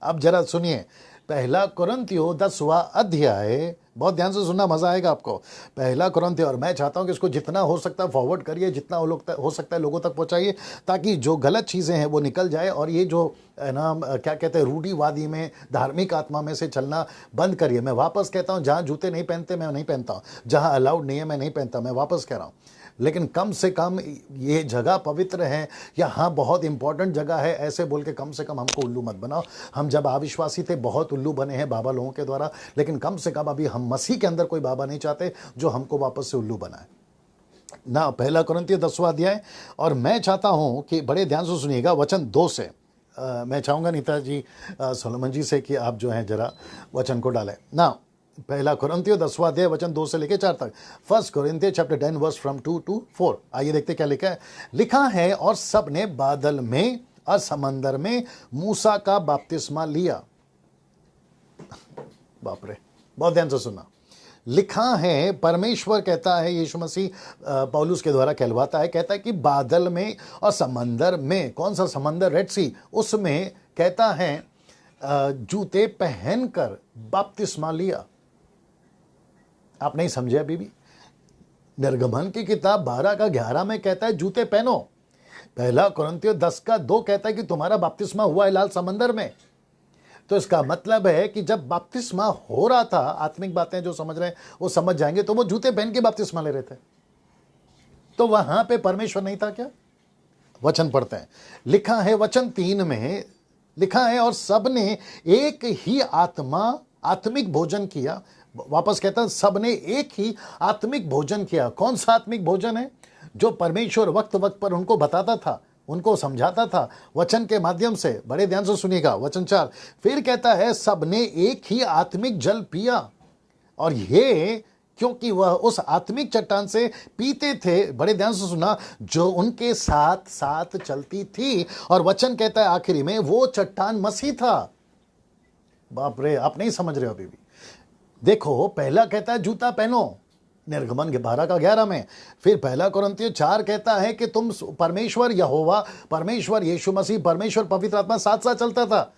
अब जरा सुनिए, 1 कुरिन्थियों 10वां अध्याय, बहुत ध्यान से सुनना, मजा आएगा आपको। 1 कुरिन्थियों, और मैं चाहता हूं कि इसको जितना हो सकता है फॉरवर्ड करिए, जितना हो सकता है लोगों तक पहुंचाइए, ताकि जो गलत चीजें हैं वो निकल जाए, और ये जो ना क्या कहते हैं, रूढ़ीवादी में, धार्मिक आत्मा में से चलना बंद करिए। मैं वापस कहता हूं, जहां जूते नहीं पहनते मैं नहीं पहनता हूं, जहां अलाउड नहीं है मैं नहीं पहनता, मैं वापस कह रहा हूं। लेकिन कम से कम ये जगह पवित्र है, यहाँ बहुत इंपॉर्टेंट जगह है, ऐसे बोल के कम से कम हमको उल्लू मत बनाओ। हम जब अविश्वासी थे बहुत उल्लू बने हैं बाबा लोगों के द्वारा, लेकिन कम से कम अभी हम मसीह के अंदर कोई बाबा नहीं चाहते जो हमको वापस से उल्लू बनाए ना। 1 कुरिन्थियों 10वां अध्याय, और मैं चाहता हूं कि बड़े ध्यान से सुनिएगा वचन 2 से। मैं चाहूंगा नीता जी, सोलोमन जी से कि आप जो है जरा वचन को डालें ना। 1 कुरिन्थियों 10वां अध्याय वचन 2 से लेकर 4 तक। 1 कुरिन्थियों चैप्टर 10 वर्स फ्रॉम 2 to 4। आइए देखते क्या लिखा है। लिखा है, और सब ने बादल में और समंदर में मूसा का बपतिस्मा लिया। बाप रे, बहुत ध्यान से सुना। लिखा है, परमेश्वर कहता है, यीशु मसीह पौलुस के द्वारा कहलवाता है, कहता है कि बादल में और समंदर में, कौन सा समंदर? रेड सी, उसमें कहता है जूते पहनकर बपतिस्मा लिया। आप नहीं समझे अभी भी? निर्गमन की किताब 12:11 में कहता है जूते पहनो। 1 कुरिन्थियों 10:2 कहता है कि तुम्हारा बपतिस्मा हुआ है लाल समंदर में। तो इसका मतलब है कि जब बपतिस्मा हो रहा था, आत्मिक बातें जो समझ रहे हैं वो समझ जाएंगे, तो वो जूते पहन के बपतिस्मा ले रहे थे। तो वहां पे परमेश्वर नहीं था क्या? वचन पढ़ते हैं, लिखा है वचन 3 में, लिखा है, और सबने एक ही आत्मिक भोजन किया। वापस कहता है, सबने एक ही आत्मिक भोजन किया। कौन सा आत्मिक भोजन है? जो परमेश्वर वक्त वक्त पर उनको बताता था, उनको समझाता था वचन के माध्यम से। बड़े ध्यान से सुनिएगा वचन 4, फिर कहता है सबने एक ही आत्मिक जल पिया, और ये क्योंकि वह उस आत्मिक चट्टान से पीते थे, बड़े ध्यान से सुना, जो उनके साथ साथ चलती थी। और वचन कहता है आखिरी में, वो चट्टान मसीह था। बाप रे, आप नहीं समझ रहे हो अभी भी। देखो, पहला कहता है जूता पहनो, निर्गमन के 12:11 में। फिर 1 कुरिन्थियों 4 कहता है कि तुम परमेश्वर यहोवा, परमेश्वर यीशु मसीह, परमेश्वर पवित्र आत्मा साथ साथ चलता था।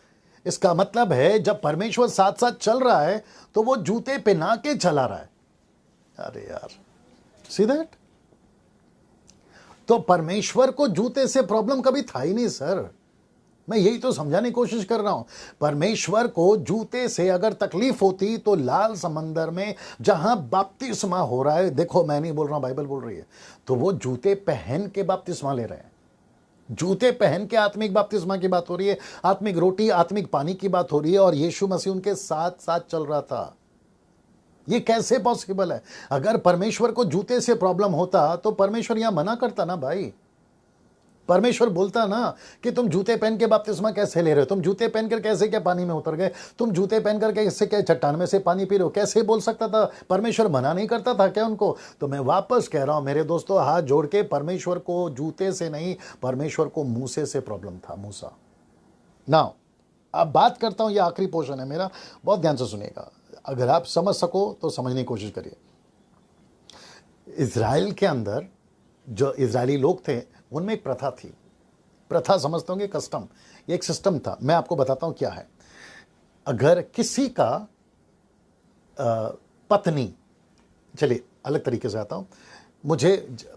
इसका मतलब है जब परमेश्वर साथ साथ चल रहा है तो वो जूते पहना के चला रहा है। अरे यार, सी दैट? तो परमेश्वर को जूते से प्रॉब्लम कभी था ही नहीं सर। मैं यही तो समझाने की कोशिश कर रहा हूं। परमेश्वर को जूते से अगर तकलीफ होती तो लाल समंदर में जहां बपतिस्मा हो रहा है, देखो मैं नहीं बोल रहा हूं, बाइबल बोल रही है, तो वो जूते पहन के बपतिस्मा ले रहे हैं। जूते पहन के आत्मिक बपतिस्मा की बात हो रही है, आत्मिक रोटी, आत्मिक पानी की बात हो रही है, और यीशु मसीह उनके साथ साथ चल रहा था। ये कैसे पॉसिबल है? अगर परमेश्वर को जूते से प्रॉब्लम होता तो परमेश्वर यहां मना करता ना भाई। परमेश्वर बोलता ना कि तुम जूते पहन के बपतिस्मा कैसे ले रहे हो, तुम जूते पहनकर कैसे क्या पानी में उतर गए, तुम जूते पहनकर कैसे क्या चट्टान में से पानी पी रहे हो, कैसे बोल सकता था? परमेश्वर मना नहीं करता था क्या उनको? तो मैं वापस कह रहा हूं मेरे दोस्तों, हाथ जोड़ के, परमेश्वर को जूते से नहीं, परमेश्वर को मूसे से प्रॉब्लम था, मूसा। नाउ अब बात करता हूं, ये आखिरी पोर्शन है मेरा, बहुत ध्यान से सुनिएगा, अगर आप समझ सको तो समझने की कोशिश करिए। इज़राइल के अंदर जो इज़राइली लोग थे उनमें एक प्रथा थी। प्रथा समझते होंगे, कस्टम, ये एक सिस्टम था। मैं आपको बताता हूं क्या है। अगर किसी का पत्नी, चलिए अलग तरीके से आता हूं,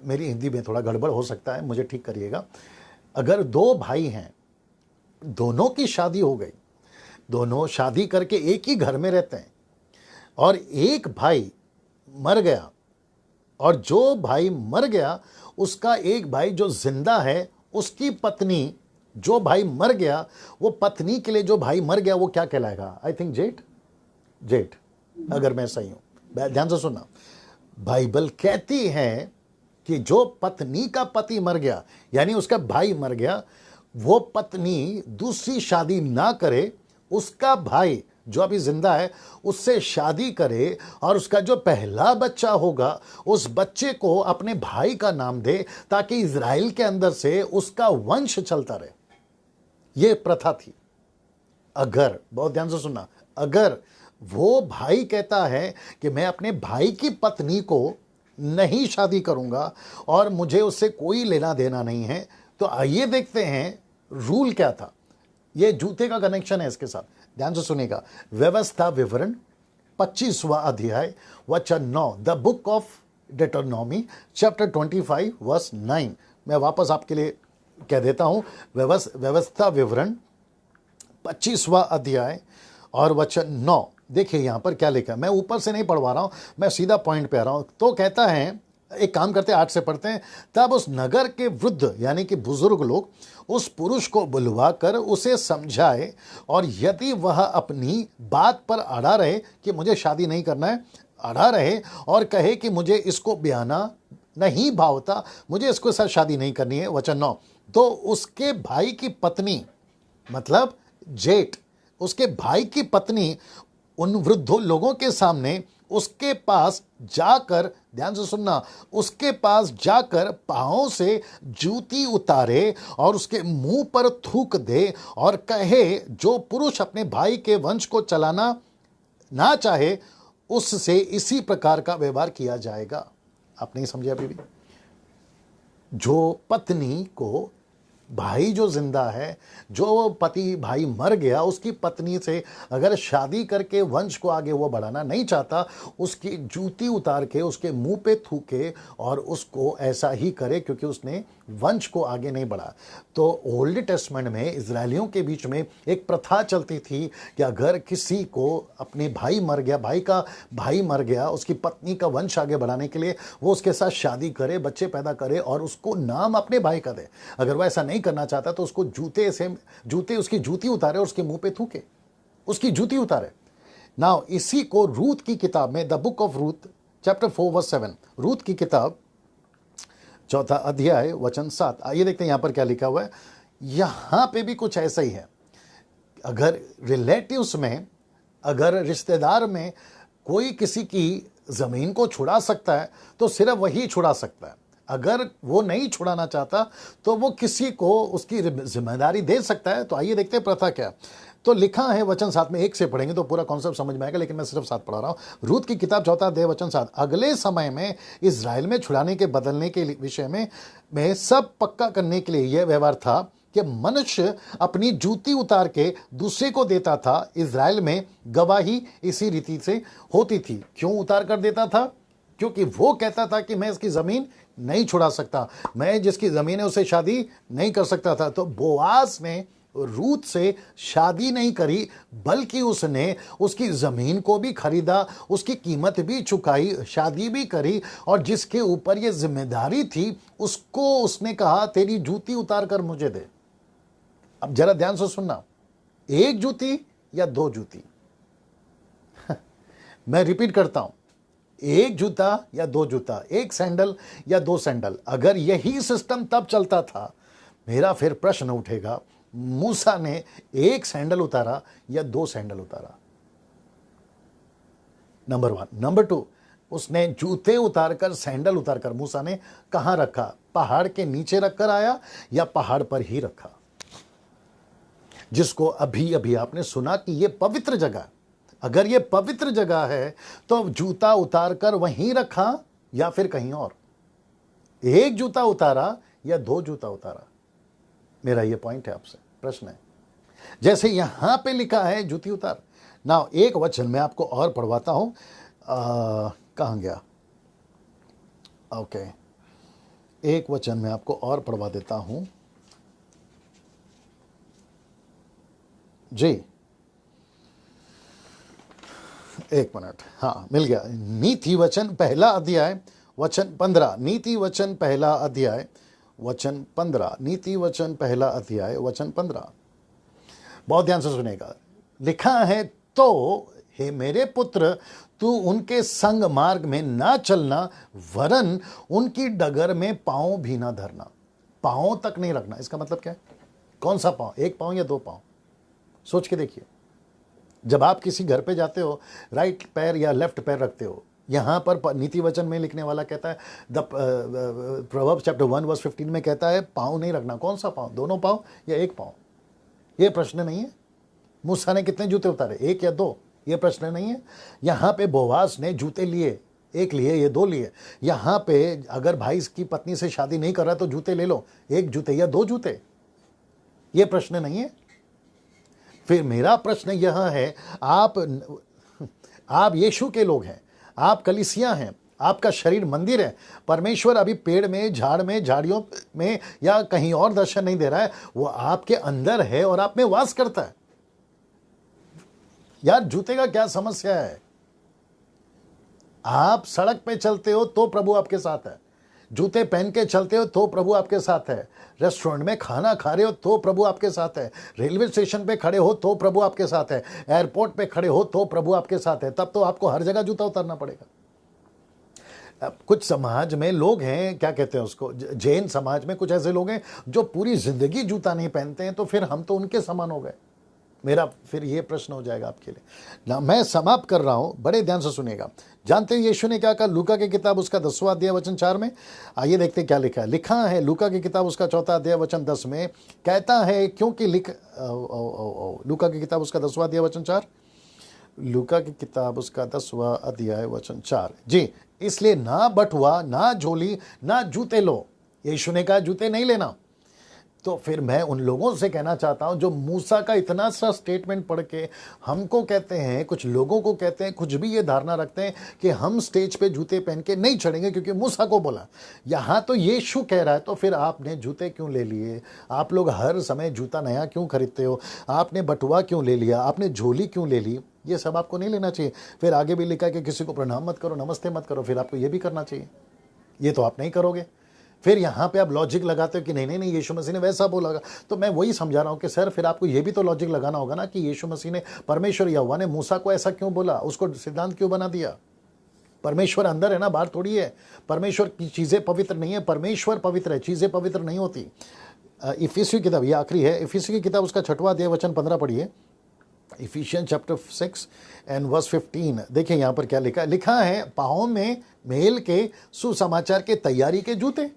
मेरी हिंदी में थोड़ा गड़बड़ हो सकता है, मुझे ठीक करिएगा। अगर दो भाई हैं, दोनों की शादी हो गई, दोनों शादी करके एक ही घर में रहते हैं, और एक भाई मर गया, और जो भाई मर गया उसका एक भाई जो जिंदा है, उसकी पत्नी, जो भाई मर गया वो पत्नी के लिए जो भाई मर गया वो क्या कहलाएगा? आई थिंक जेठ, जेठ, अगर मैं सही हूं, ध्यान से सुनना। बाइबल कहती है कि जो पत्नी का पति मर गया, यानी उसका भाई मर गया, वो पत्नी दूसरी शादी ना करे, उसका भाई जो अभी जिंदा है उससे शादी करे, और उसका जो पहला बच्चा होगा उस बच्चे को अपने भाई का नाम दे, ताकि इज़राइल के अंदर से उसका वंश चलता रहे। यह प्रथा थी। अगर, बहुत ध्यान से सुनना, अगर वो भाई कहता है कि मैं अपने भाई की पत्नी को नहीं शादी करूंगा और मुझे उससे कोई लेना देना नहीं है, तो आइए देखते हैं रूल क्या था। यह जूते का कनेक्शन है इसके साथ, ध्यान से सुनिएगा। व्यवस्था विवरण 25वां अध्याय वचन 9, the book of Deuteronomy chapter 25 verse 9। मैं वापस आपके लिए कह देता हूं, व्यवस्था विवरण 25वां अध्याय और वचन 9। देखिए यहां पर क्या लिखा है, मैं ऊपर से नहीं पढ़वा रहा हूं, मैं सीधा पॉइंट पे आ रहा हूं। तो कहता है, एक काम करते हैं, 8 से पढ़ते हैं। तब उस नगर के वृद्ध यानी कि बुजुर्ग लोग उस पुरुष को बुलवा कर उसे समझाए, और यदि वह अपनी बात पर अड़ा रहे कि मुझे शादी नहीं करना है, अड़ा रहे और कहे कि मुझे इसको ब्याना नहीं भावता, मुझे इसके साथ शादी नहीं करनी है, वचन 9, तो उसके भाई की पत्नी, मतलब जेठ, उसके भाई की पत्नी उन वृद्धों लोगों के सामने उसके पास जाकर, ध्यान से सुनना, उसके पास जाकर पांवों से जूती उतारे और उसके मुंह पर थूक दे और कहे, जो पुरुष अपने भाई के वंश को चलाना ना चाहे उससे इसी प्रकार का व्यवहार किया जाएगा। आप नहीं समझे अभी भी? जो पत्नी को, भाई जो जिंदा है, जो पति भाई मर गया, उसकी पत्नी से अगर शादी करके वंश को आगे वो बढ़ाना नहीं चाहता, उसकी जूती उतार के उसके मुंह पे थूके और उसको ऐसा ही करे, क्योंकि उसने वंश को आगे नहीं बढ़ा। तो ओल्ड टेस्टमेंट में इजरायलियों के बीच में एक प्रथा चलती थी कि अगर किसी को अपने भाई मर गया, भाई का भाई मर गया, उसकी पत्नी का वंश आगे बढ़ाने के लिए वो उसके साथ शादी करे, बच्चे पैदा करे और उसको नाम अपने भाई का दे। अगर वो ऐसा नहीं करना चाहता तो उसको जूते उसकी जूती उतारे और उसके मुंह पे थूके, उसकी जूती उतारे। नाउ इसी को रूत की किताब में, the book of Ruth chapter 4 verse 7, रूत की किताब 4 अध्याय वचन 7, आइए देखते हैं यहां पर क्या लिखा हुआ है। यहां पे भी कुछ ऐसा ही है। अगर रिलेटिव्स में, अगर रिश्तेदार में कोई किसी की जमीन को छुड़ा सकता है तो सिर्फ वही छुड़ा सकता है। अगर वो नहीं छुड़ाना चाहता तो वो किसी को उसकी जिम्मेदारी दे सकता है। तो आइए देखते हैं प्रथा क्या। तो लिखा है वचन 7 में, 1 से पढ़ेंगे तो पूरा कॉन्सेप्ट समझ में आएगा, लेकिन मैं सिर्फ 7 पढ़ा रहा हूं। रूत की किताब 4 अध्याय वचन 7, अगले समय में इजराइल में छुड़ाने के बदलने के विषय में सब पक्का करने के लिए यह व्यवहार था कि मनुष्य अपनी जूती उतार के दूसरे को देता था। इजराइल में गवाही इसी रीति से होती थी। क्यों उतार कर देता था? क्योंकि वो कहता था कि मैं इसकी जमीन नहीं छुड़ा सकता, मैं जिसकी जमीन है उससे शादी नहीं कर सकता था। तो बोआज ने रूथ से शादी नहीं करी, बल्कि उसने उसकी ज़मीन को भी खरीदा, उसकी कीमत भी चुकाई, शादी भी करी, और जिसके ऊपर ये जिम्मेदारी थी उसको उसने कहा तेरी जूती उतार कर मुझे दे। अब जरा ध्यान से सुनना, एक जूती या दो जूती? मैं रिपीट करता हूं, एक जूता या दो जूता, एक सैंडल या दो सैंडल? अगर यही सिस्टम तब चलता था, मेरा फिर प्रश्न उठेगा, मूसा ने एक सैंडल उतारा या दो सैंडल उतारा? Number one. नंबर टू, उसने जूते उतारकर सैंडल उतारकर मूसा ने कहां रखा? पहाड़ के नीचे रखकर आया या पहाड़ पर ही रखा? जिसको अभी अभी आपने सुना कि यह पवित्र जगह, अगर यह पवित्र जगह है तो जूता उतारकर वहीं रखा या फिर कहीं और? एक जूता उतारा या दो जूता उतारा? मेरा यह पॉइंट है, आपसे प्रश्न है। जैसे यहां पे लिखा है जूती उतार। ना एक वचन मैं आपको और पढ़वाता हूं, कहां गया? ओके, एक वचन मैं आपको और पढ़वा देता हूं जी, एक मिनट, हाँ मिल गया। नीति वचन पहला अध्याय वचन 15, नीति वचन पहला अध्याय वचन 15, नीति वचन पहला अध्याय वचन 15। बहुत ध्यान से सुनेगा। लिखा है, तो हे मेरे पुत्र, तू उनके संग मार्ग में ना चलना, वरन उनकी डगर में पांव भी ना धरना। पांव तक नहीं रखना, इसका मतलब क्या है? कौन सा पांव? एक पांव या दो पांव? सोच के देखिए। जब आप किसी घर पे जाते हो, राइट पैर या लेफ्ट पैर रखते हो। यहां पर नीति वचन में लिखने वाला कहता है, प्रोवर्ब्स चैप्टर 1 वर्स 15 में कहता है पांव नहीं रखना। कौन सा पांव? दोनों पांव या एक पांव? यह प्रश्न नहीं है। मूसा ने कितने जूते उतारे? एक या दो? यह प्रश्न नहीं है। यहां पे बोआज ने जूते लिए, एक लिए या दो लिए? यहां पे अगर भाई की पत्नी से शादी नहीं कर रहा तो जूते ले लो, एक जूते या दो जूते? यह प्रश्न नहीं है। फिर मेरा प्रश्न यह है, आप यीशु के लोग हैं, आप कलीसिया हैं, आपका शरीर मंदिर है। परमेश्वर अभी पेड़ में, झाड़ में, झाड़ियों में या कहीं और दर्शन नहीं दे रहा है, वो आपके अंदर है और आप में वास करता है। यार जूते का क्या समस्या है? आप सड़क पे चलते हो तो प्रभु आपके साथ है, जूते पहन के चलते हो तो प्रभु आपके साथ है, रेस्टोरेंट में खाना खा रहे हो तो प्रभु आपके साथ है, रेलवे स्टेशन पे खड़े हो तो प्रभु आपके साथ है, एयरपोर्ट पे खड़े हो तो प्रभु आपके साथ है। तब तो आपको हर जगह जूता उतारना पड़ेगा। अब कुछ समाज में लोग हैं, क्या कहते हैं उसको, जैन समाज में कुछ ऐसे लोग हैं जो पूरी जिंदगी जूता नहीं पहनते हैं, तो फिर हम तो उनके समान हो गए। मेरा फिर ये प्रश्न हो जाएगा आपके लिए ना। मैं समाप्त कर रहा हूं, बड़े ध्यान से सुनेगा। जानते हो यीशु ने क्या कहा? लूका की किताब उसका 10वां अध्याय वचन 4 में, आइए देखते क्या लिखा है। लिखा है लूका की किताब उसका 4 अध्याय वचन 10 में, कहता है क्योंकि लूका की किताब उसका 10वां अध्याय वचन 4, लूका की किताब उसका 10वां अध्याय वचन 4 जी। इसलिए ना बटुआ, ना झोली, ना जूते लो। यीशु ने कहा जूते नहीं लेना। तो फिर मैं उन लोगों से कहना चाहता हूं जो मूसा का इतना सा स्टेटमेंट पढ़ के हमको कहते हैं, कुछ लोगों को कहते हैं, कुछ भी ये धारणा रखते हैं कि हम स्टेज पे जूते पहन के नहीं चढ़ेंगे क्योंकि मूसा को बोला। यहां तो यीशु कह रहा है, तो फिर आपने जूते क्यों ले लिए? आप लोग हर समय जूता नया क्यों खरीदते हो? आपने बटुआ क्यों ले लिया? आपने झोली क्यों ले ली? ये सब आपको नहीं लेना चाहिए। फिर आगे भी लिखा कि किसी को प्रणाम मत करो, नमस्ते मत करो, फिर आपको ये भी करना चाहिए। ये तो आप नहीं करोगे। फिर यहाँ पे आप लॉजिक लगाते हो कि नहीं नहीं नहीं यीशु मसीह ने वैसा बोला। तो मैं वही समझा रहा हूँ कि सर फिर आपको ये भी तो लॉजिक लगाना होगा ना कि यीशु मसीह ने, परमेश्वर यहोवा ने मूसा को ऐसा क्यों बोला, उसको सिद्धांत क्यों बना दिया? परमेश्वर अंदर है ना, बाहर थोड़ी है। परमेश्वर की चीज़ें पवित्र नहीं है, परमेश्वर पवित्र है, चीज़ें पवित्र नहीं होती। इफिसियों की किताब, ये आखिरी है, इफिसियों की किताब उसका 6वां अध्याय वचन 15 पढ़िए। इफिशियन चैप्टर 6 एंड वर्स 15 देखिए यहाँ पर क्या लिखा है। लिखा है पाँव में मेल के सुसमाचार के तैयारी के जूते।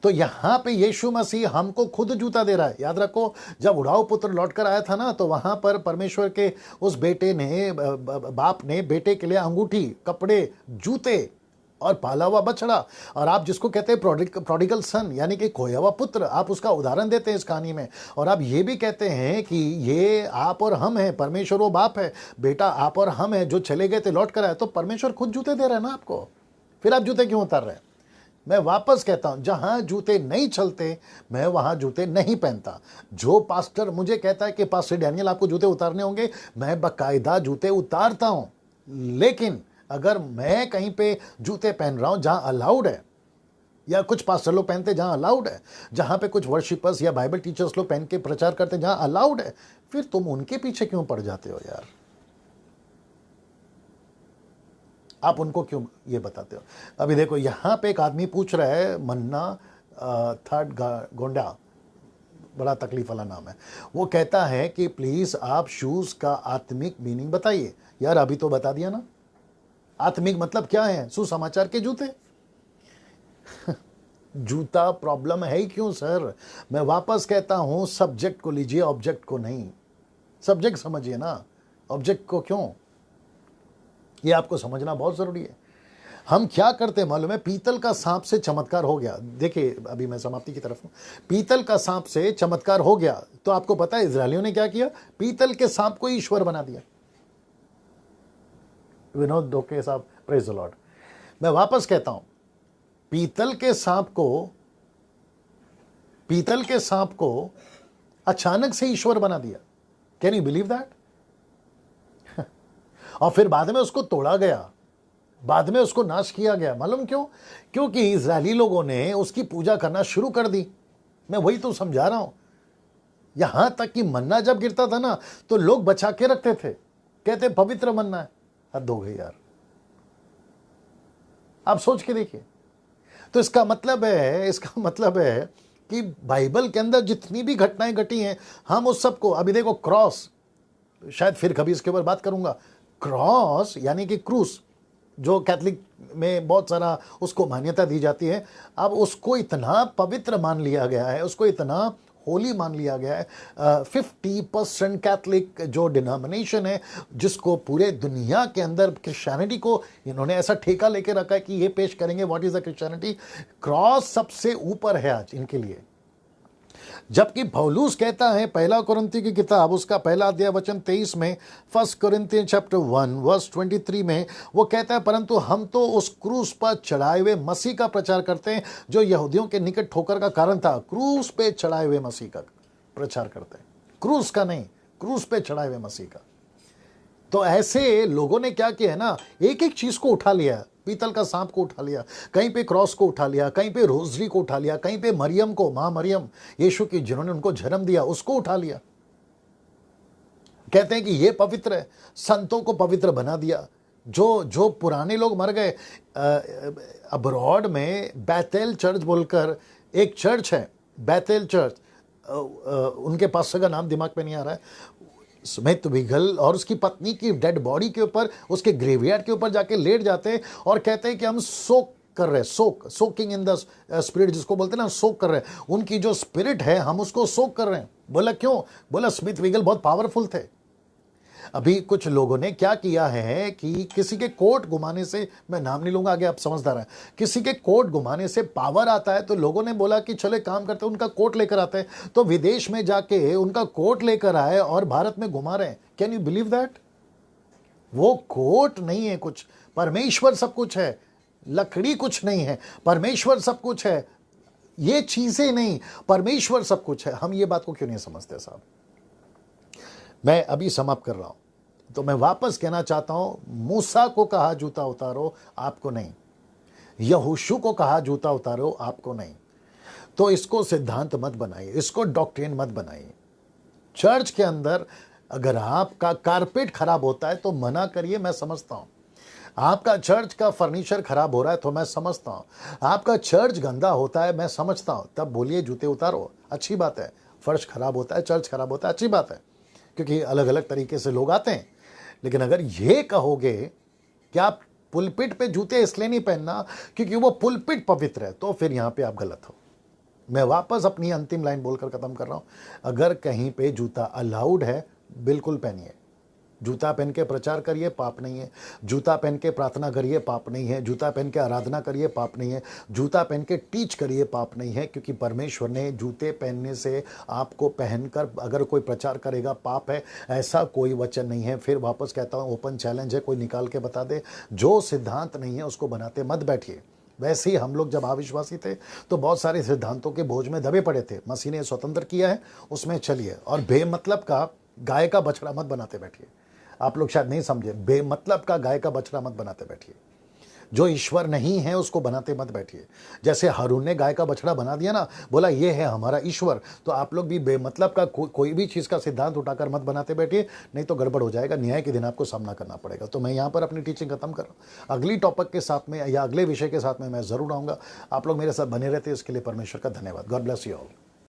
तो यहां पे यीशु मसीह हमको खुद जूता दे रहा है। याद रखो, जब उड़ाऊ पुत्र लौटकर आया था ना, तो वहां पर परमेश्वर के उस बेटे ने, बाप ने बेटे के लिए अंगूठी, कपड़े, जूते और पाला हुआ बछड़ा, और आप जिसको कहते हैं प्रोडिगल सन, यानी कि खोया हुआ पुत्र, आप उसका उदाहरण देते हैं इस कहानी में। और आप ये भी कहते हैं कि ये आप और हम हैं, परमेश्वर वो बाप है, बेटा आप और हम हैं जो चले गए थे लौट कर आए। तो परमेश्वर खुद जूते दे रहा है ना आपको, फिर आप जूते क्यों उतार रहे हैं? मैं वापस कहता हूं, जहां जूते नहीं चलते मैं वहां जूते नहीं पहनता। जो पास्टर मुझे कहता है कि पास्टर डैनियल आपको जूते उतारने होंगे, मैं बाकायदा जूते उतारता हूं। लेकिन अगर मैं कहीं पे जूते पहन रहा हूं जहां अलाउड है, या कुछ पास्टर लोग पहनते जहां अलाउड है, जहां पे कुछ वर्शिपर्स या बाइबल टीचर्स लोग पहन के प्रचार करते जहां अलाउड है, फिर तुम उनके पीछे क्यों पड़ जाते हो यार? आप उनको क्यों ये बताते हो? अभी देखो यहां पे एक आदमी पूछ रहा है, मन्ना थर्ड गोंडा, बड़ा तकलीफ वाला नाम है। वो कहता है कि प्लीज आप शूज का आत्मिक मीनिंग बताइए। यार अभी तो बता दिया ना, आत्मिक मतलब क्या है? सुसमाचार के जूते। जूता प्रॉब्लम है ही क्यों सर? मैं वापस कहता हूं, सब्जेक्ट को लीजिए, ऑब्जेक्ट को नहीं। सब्जेक्ट समझिए ना, ऑब्जेक्ट को क्यों? ये आपको समझना बहुत जरूरी है। हम क्या करते हैं मालूम है? पीतल का सांप से चमत्कार हो गया। देखिए अभी मैं समाप्ति की तरफ हूं। पीतल का सांप से चमत्कार हो गया तो आपको पता है इजरायलियों ने क्या किया? पीतल के सांप को ईश्वर बना दिया। विनोद डोके साहब, प्रेज द लॉर्ड। मैं वापस कहता हूं, पीतल के सांप को अचानक से ईश्वर बना दिया। Can you believe that? और फिर बाद में उसको तोड़ा गया, बाद में उसको नाश किया गया। मालूम क्यों? क्योंकि इजरायली लोगों ने उसकी पूजा करना शुरू कर दी। मैं वही तो समझा रहा हूं। यहां तक कि मन्ना जब गिरता था ना तो लोग बचा के रखते थे, कहते पवित्र मन्ना है। हद हो गई यार, आप सोच के देखिए। तो इसका मतलब है कि बाइबल के अंदर जितनी भी घटनाएं घटी हैं, हम उस सबको, अभी देखो क्रॉस, शायद फिर कभी इसके ऊपर बात करूंगा। क्रॉस यानी कि क्रूस, जो कैथलिक में बहुत सारा उसको मान्यता दी जाती है, अब उसको इतना पवित्र मान लिया गया है, उसको इतना होली मान लिया गया है। 50% कैथलिक जो डिनोमिनेशन है, जिसको पूरे दुनिया के अंदर क्रिश्चियनिटी को इन्होंने ऐसा ठेका लेके रखा है कि ये पेश करेंगे what is the Christianity. Cross सबसे ऊपर है आज इनके लिए। जबकि पौलुस कहता है पहला कुरिन्थियों की किताब उसका पहला अध्याय वचन 23 में, 1 Corinthians chapter 1 verse 23 में वो कहता है, परंतु हम तो उस क्रूस पर चढ़ाए हुए मसीह का प्रचार करते हैं जो यहूदियों के निकट ठोकर का कारण था। क्रूस पे चढ़ाए हुए मसीह का प्रचार करते हैं, क्रूस का नहीं, क्रूस पे चढ़ाए हुए मसीह का। तो ऐसे लोगों ने क्या किया है ना, एक एक चीज को उठा लिया। पीतल का सांप को उठा लिया, कहीं पे क्रॉस को उठा लिया, कहीं पे रोजरी को उठा लिया, कहीं पे मरियम को, मां मरियम यीशु की जिन्होंने उनको जन्म दिया उसको उठा लिया। कहते हैं कि ये पवित्र है, संतों को पवित्र बना दिया। जो पुराने लोग मर गए, अब्रॉड में बैतेल चर्च बोलकर एक चर्च है, बैतेल चर्च, उनके पास का नाम दिमाग पे नहीं आ रहा है। स्मिथ विगल और उसकी पत्नी की डेड बॉडी के ऊपर, उसके ग्रेवयार्ड के ऊपर जाके लेट जाते हैं और कहते हैं कि हम सोक कर रहे हैं, सोकिंग इन द स्पिरिट, जिसको बोलते हैं ना, सोक कर रहे हैं। उनकी जो स्पिरिट है हम उसको सोक कर रहे हैं। बोला क्यों? बोला स्मिथ विगल बहुत पावरफुल थे। अभी कुछ लोगों ने क्या किया है कि किसी के कोट घुमाने से, मैं नाम नहीं लूंगा आगे, आप समझदार हैं, किसी के कोट घुमाने से पावर आता है। तो लोगों ने बोला कि चले काम करते हैं, उनका कोट लेकर आते हैं, तो विदेश में जाके उनका कोट लेकर आए और भारत में घुमा रहे हैं। Can you believe that? वो कोट नहीं है कुछ, परमेश्वर सब कुछ है। लकड़ी कुछ नहीं है, परमेश्वर सब कुछ है। ये चीजें नहीं, परमेश्वर सब कुछ है। हम ये बात को क्यों नहीं समझते साहब? मैं अभी समाप्त कर रहा हूं। तो मैं वापस कहना चाहता हूं, मूसा को कहा जूता उतारो, आपको नहीं। यहोशू को कहा जूता उतारो, आपको नहीं। तो इसको सिद्धांत मत बनाइए, इसको डॉक्ट्रिन मत बनाइए। चर्च के अंदर अगर आपका कारपेट खराब होता है तो मना करिए, मैं समझता हूं। आपका चर्च का फर्नीचर खराब हो रहा है तो मैं समझता हूं। आपका चर्च गंदा होता है, मैं समझता हूं, तब बोलिए जूते उतारो, अच्छी बात है। फर्श खराब होता है, चर्च खराब होता है, अच्छी बात है, क्योंकि अलग अलग तरीके से लोग आते हैं। लेकिन अगर ये कहोगे कि आप पुलपिट पे जूते इसलिए नहीं पहनना क्योंकि वो पुलपिट पवित्र है, तो फिर यहां पे आप गलत हो। मैं वापस अपनी अंतिम लाइन बोलकर खत्म कर रहा हूं। अगर कहीं पे जूता अलाउड है, बिल्कुल पहनिए। जूता पहन के प्रचार करिए, पाप नहीं है। जूता पहन के प्रार्थना करिए, पाप नहीं है। जूता पहन के आराधना करिए, पाप नहीं है। जूता पहन के टीच करिए, पाप नहीं है, क्योंकि परमेश्वर ने जूते पहनने से आपको पहनकर अगर कोई प्रचार करेगा पाप है, ऐसा कोई वचन नहीं है। फिर वापस कहता हूँ, ओपन चैलेंज है, कोई निकाल के बता दे। जो सिद्धांत नहीं है उसको बनाते मत बैठिए। वैसे ही हम लोग जब अविश्वासी थे तो बहुत सारे सिद्धांतों के बोझ में दबे पड़े थे। मसीह ने स्वतंत्र किया है, उसमें चलिए। और बेमतलब का गाय का बछड़ा मत बनाते बैठिए। आप लोग शायद नहीं समझे, बेमतलब का गाय का बछड़ा मत बनाते बैठिए। जो ईश्वर नहीं है उसको बनाते मत बैठिए। जैसे हारून ने गाय का बछड़ा बना दिया ना, बोला ये है हमारा ईश्वर, तो आप लोग भी बेमतलब का कोई भी चीज़ का सिद्धांत उठाकर मत बनाते बैठिए, नहीं तो गड़बड़ हो जाएगा। न्याय के दिन आपको सामना करना पड़ेगा। तो मैं यहाँ पर अपनी टीचिंग खत्म कर रहा हूँ। अगली टॉपिक के साथ में या अगले विषय के साथ में मैं ज़रूर आऊँगा। आप लोग मेरे साथ बने रहते हैं, इसके लिए परमेश्वर का धन्यवाद। God bless you all.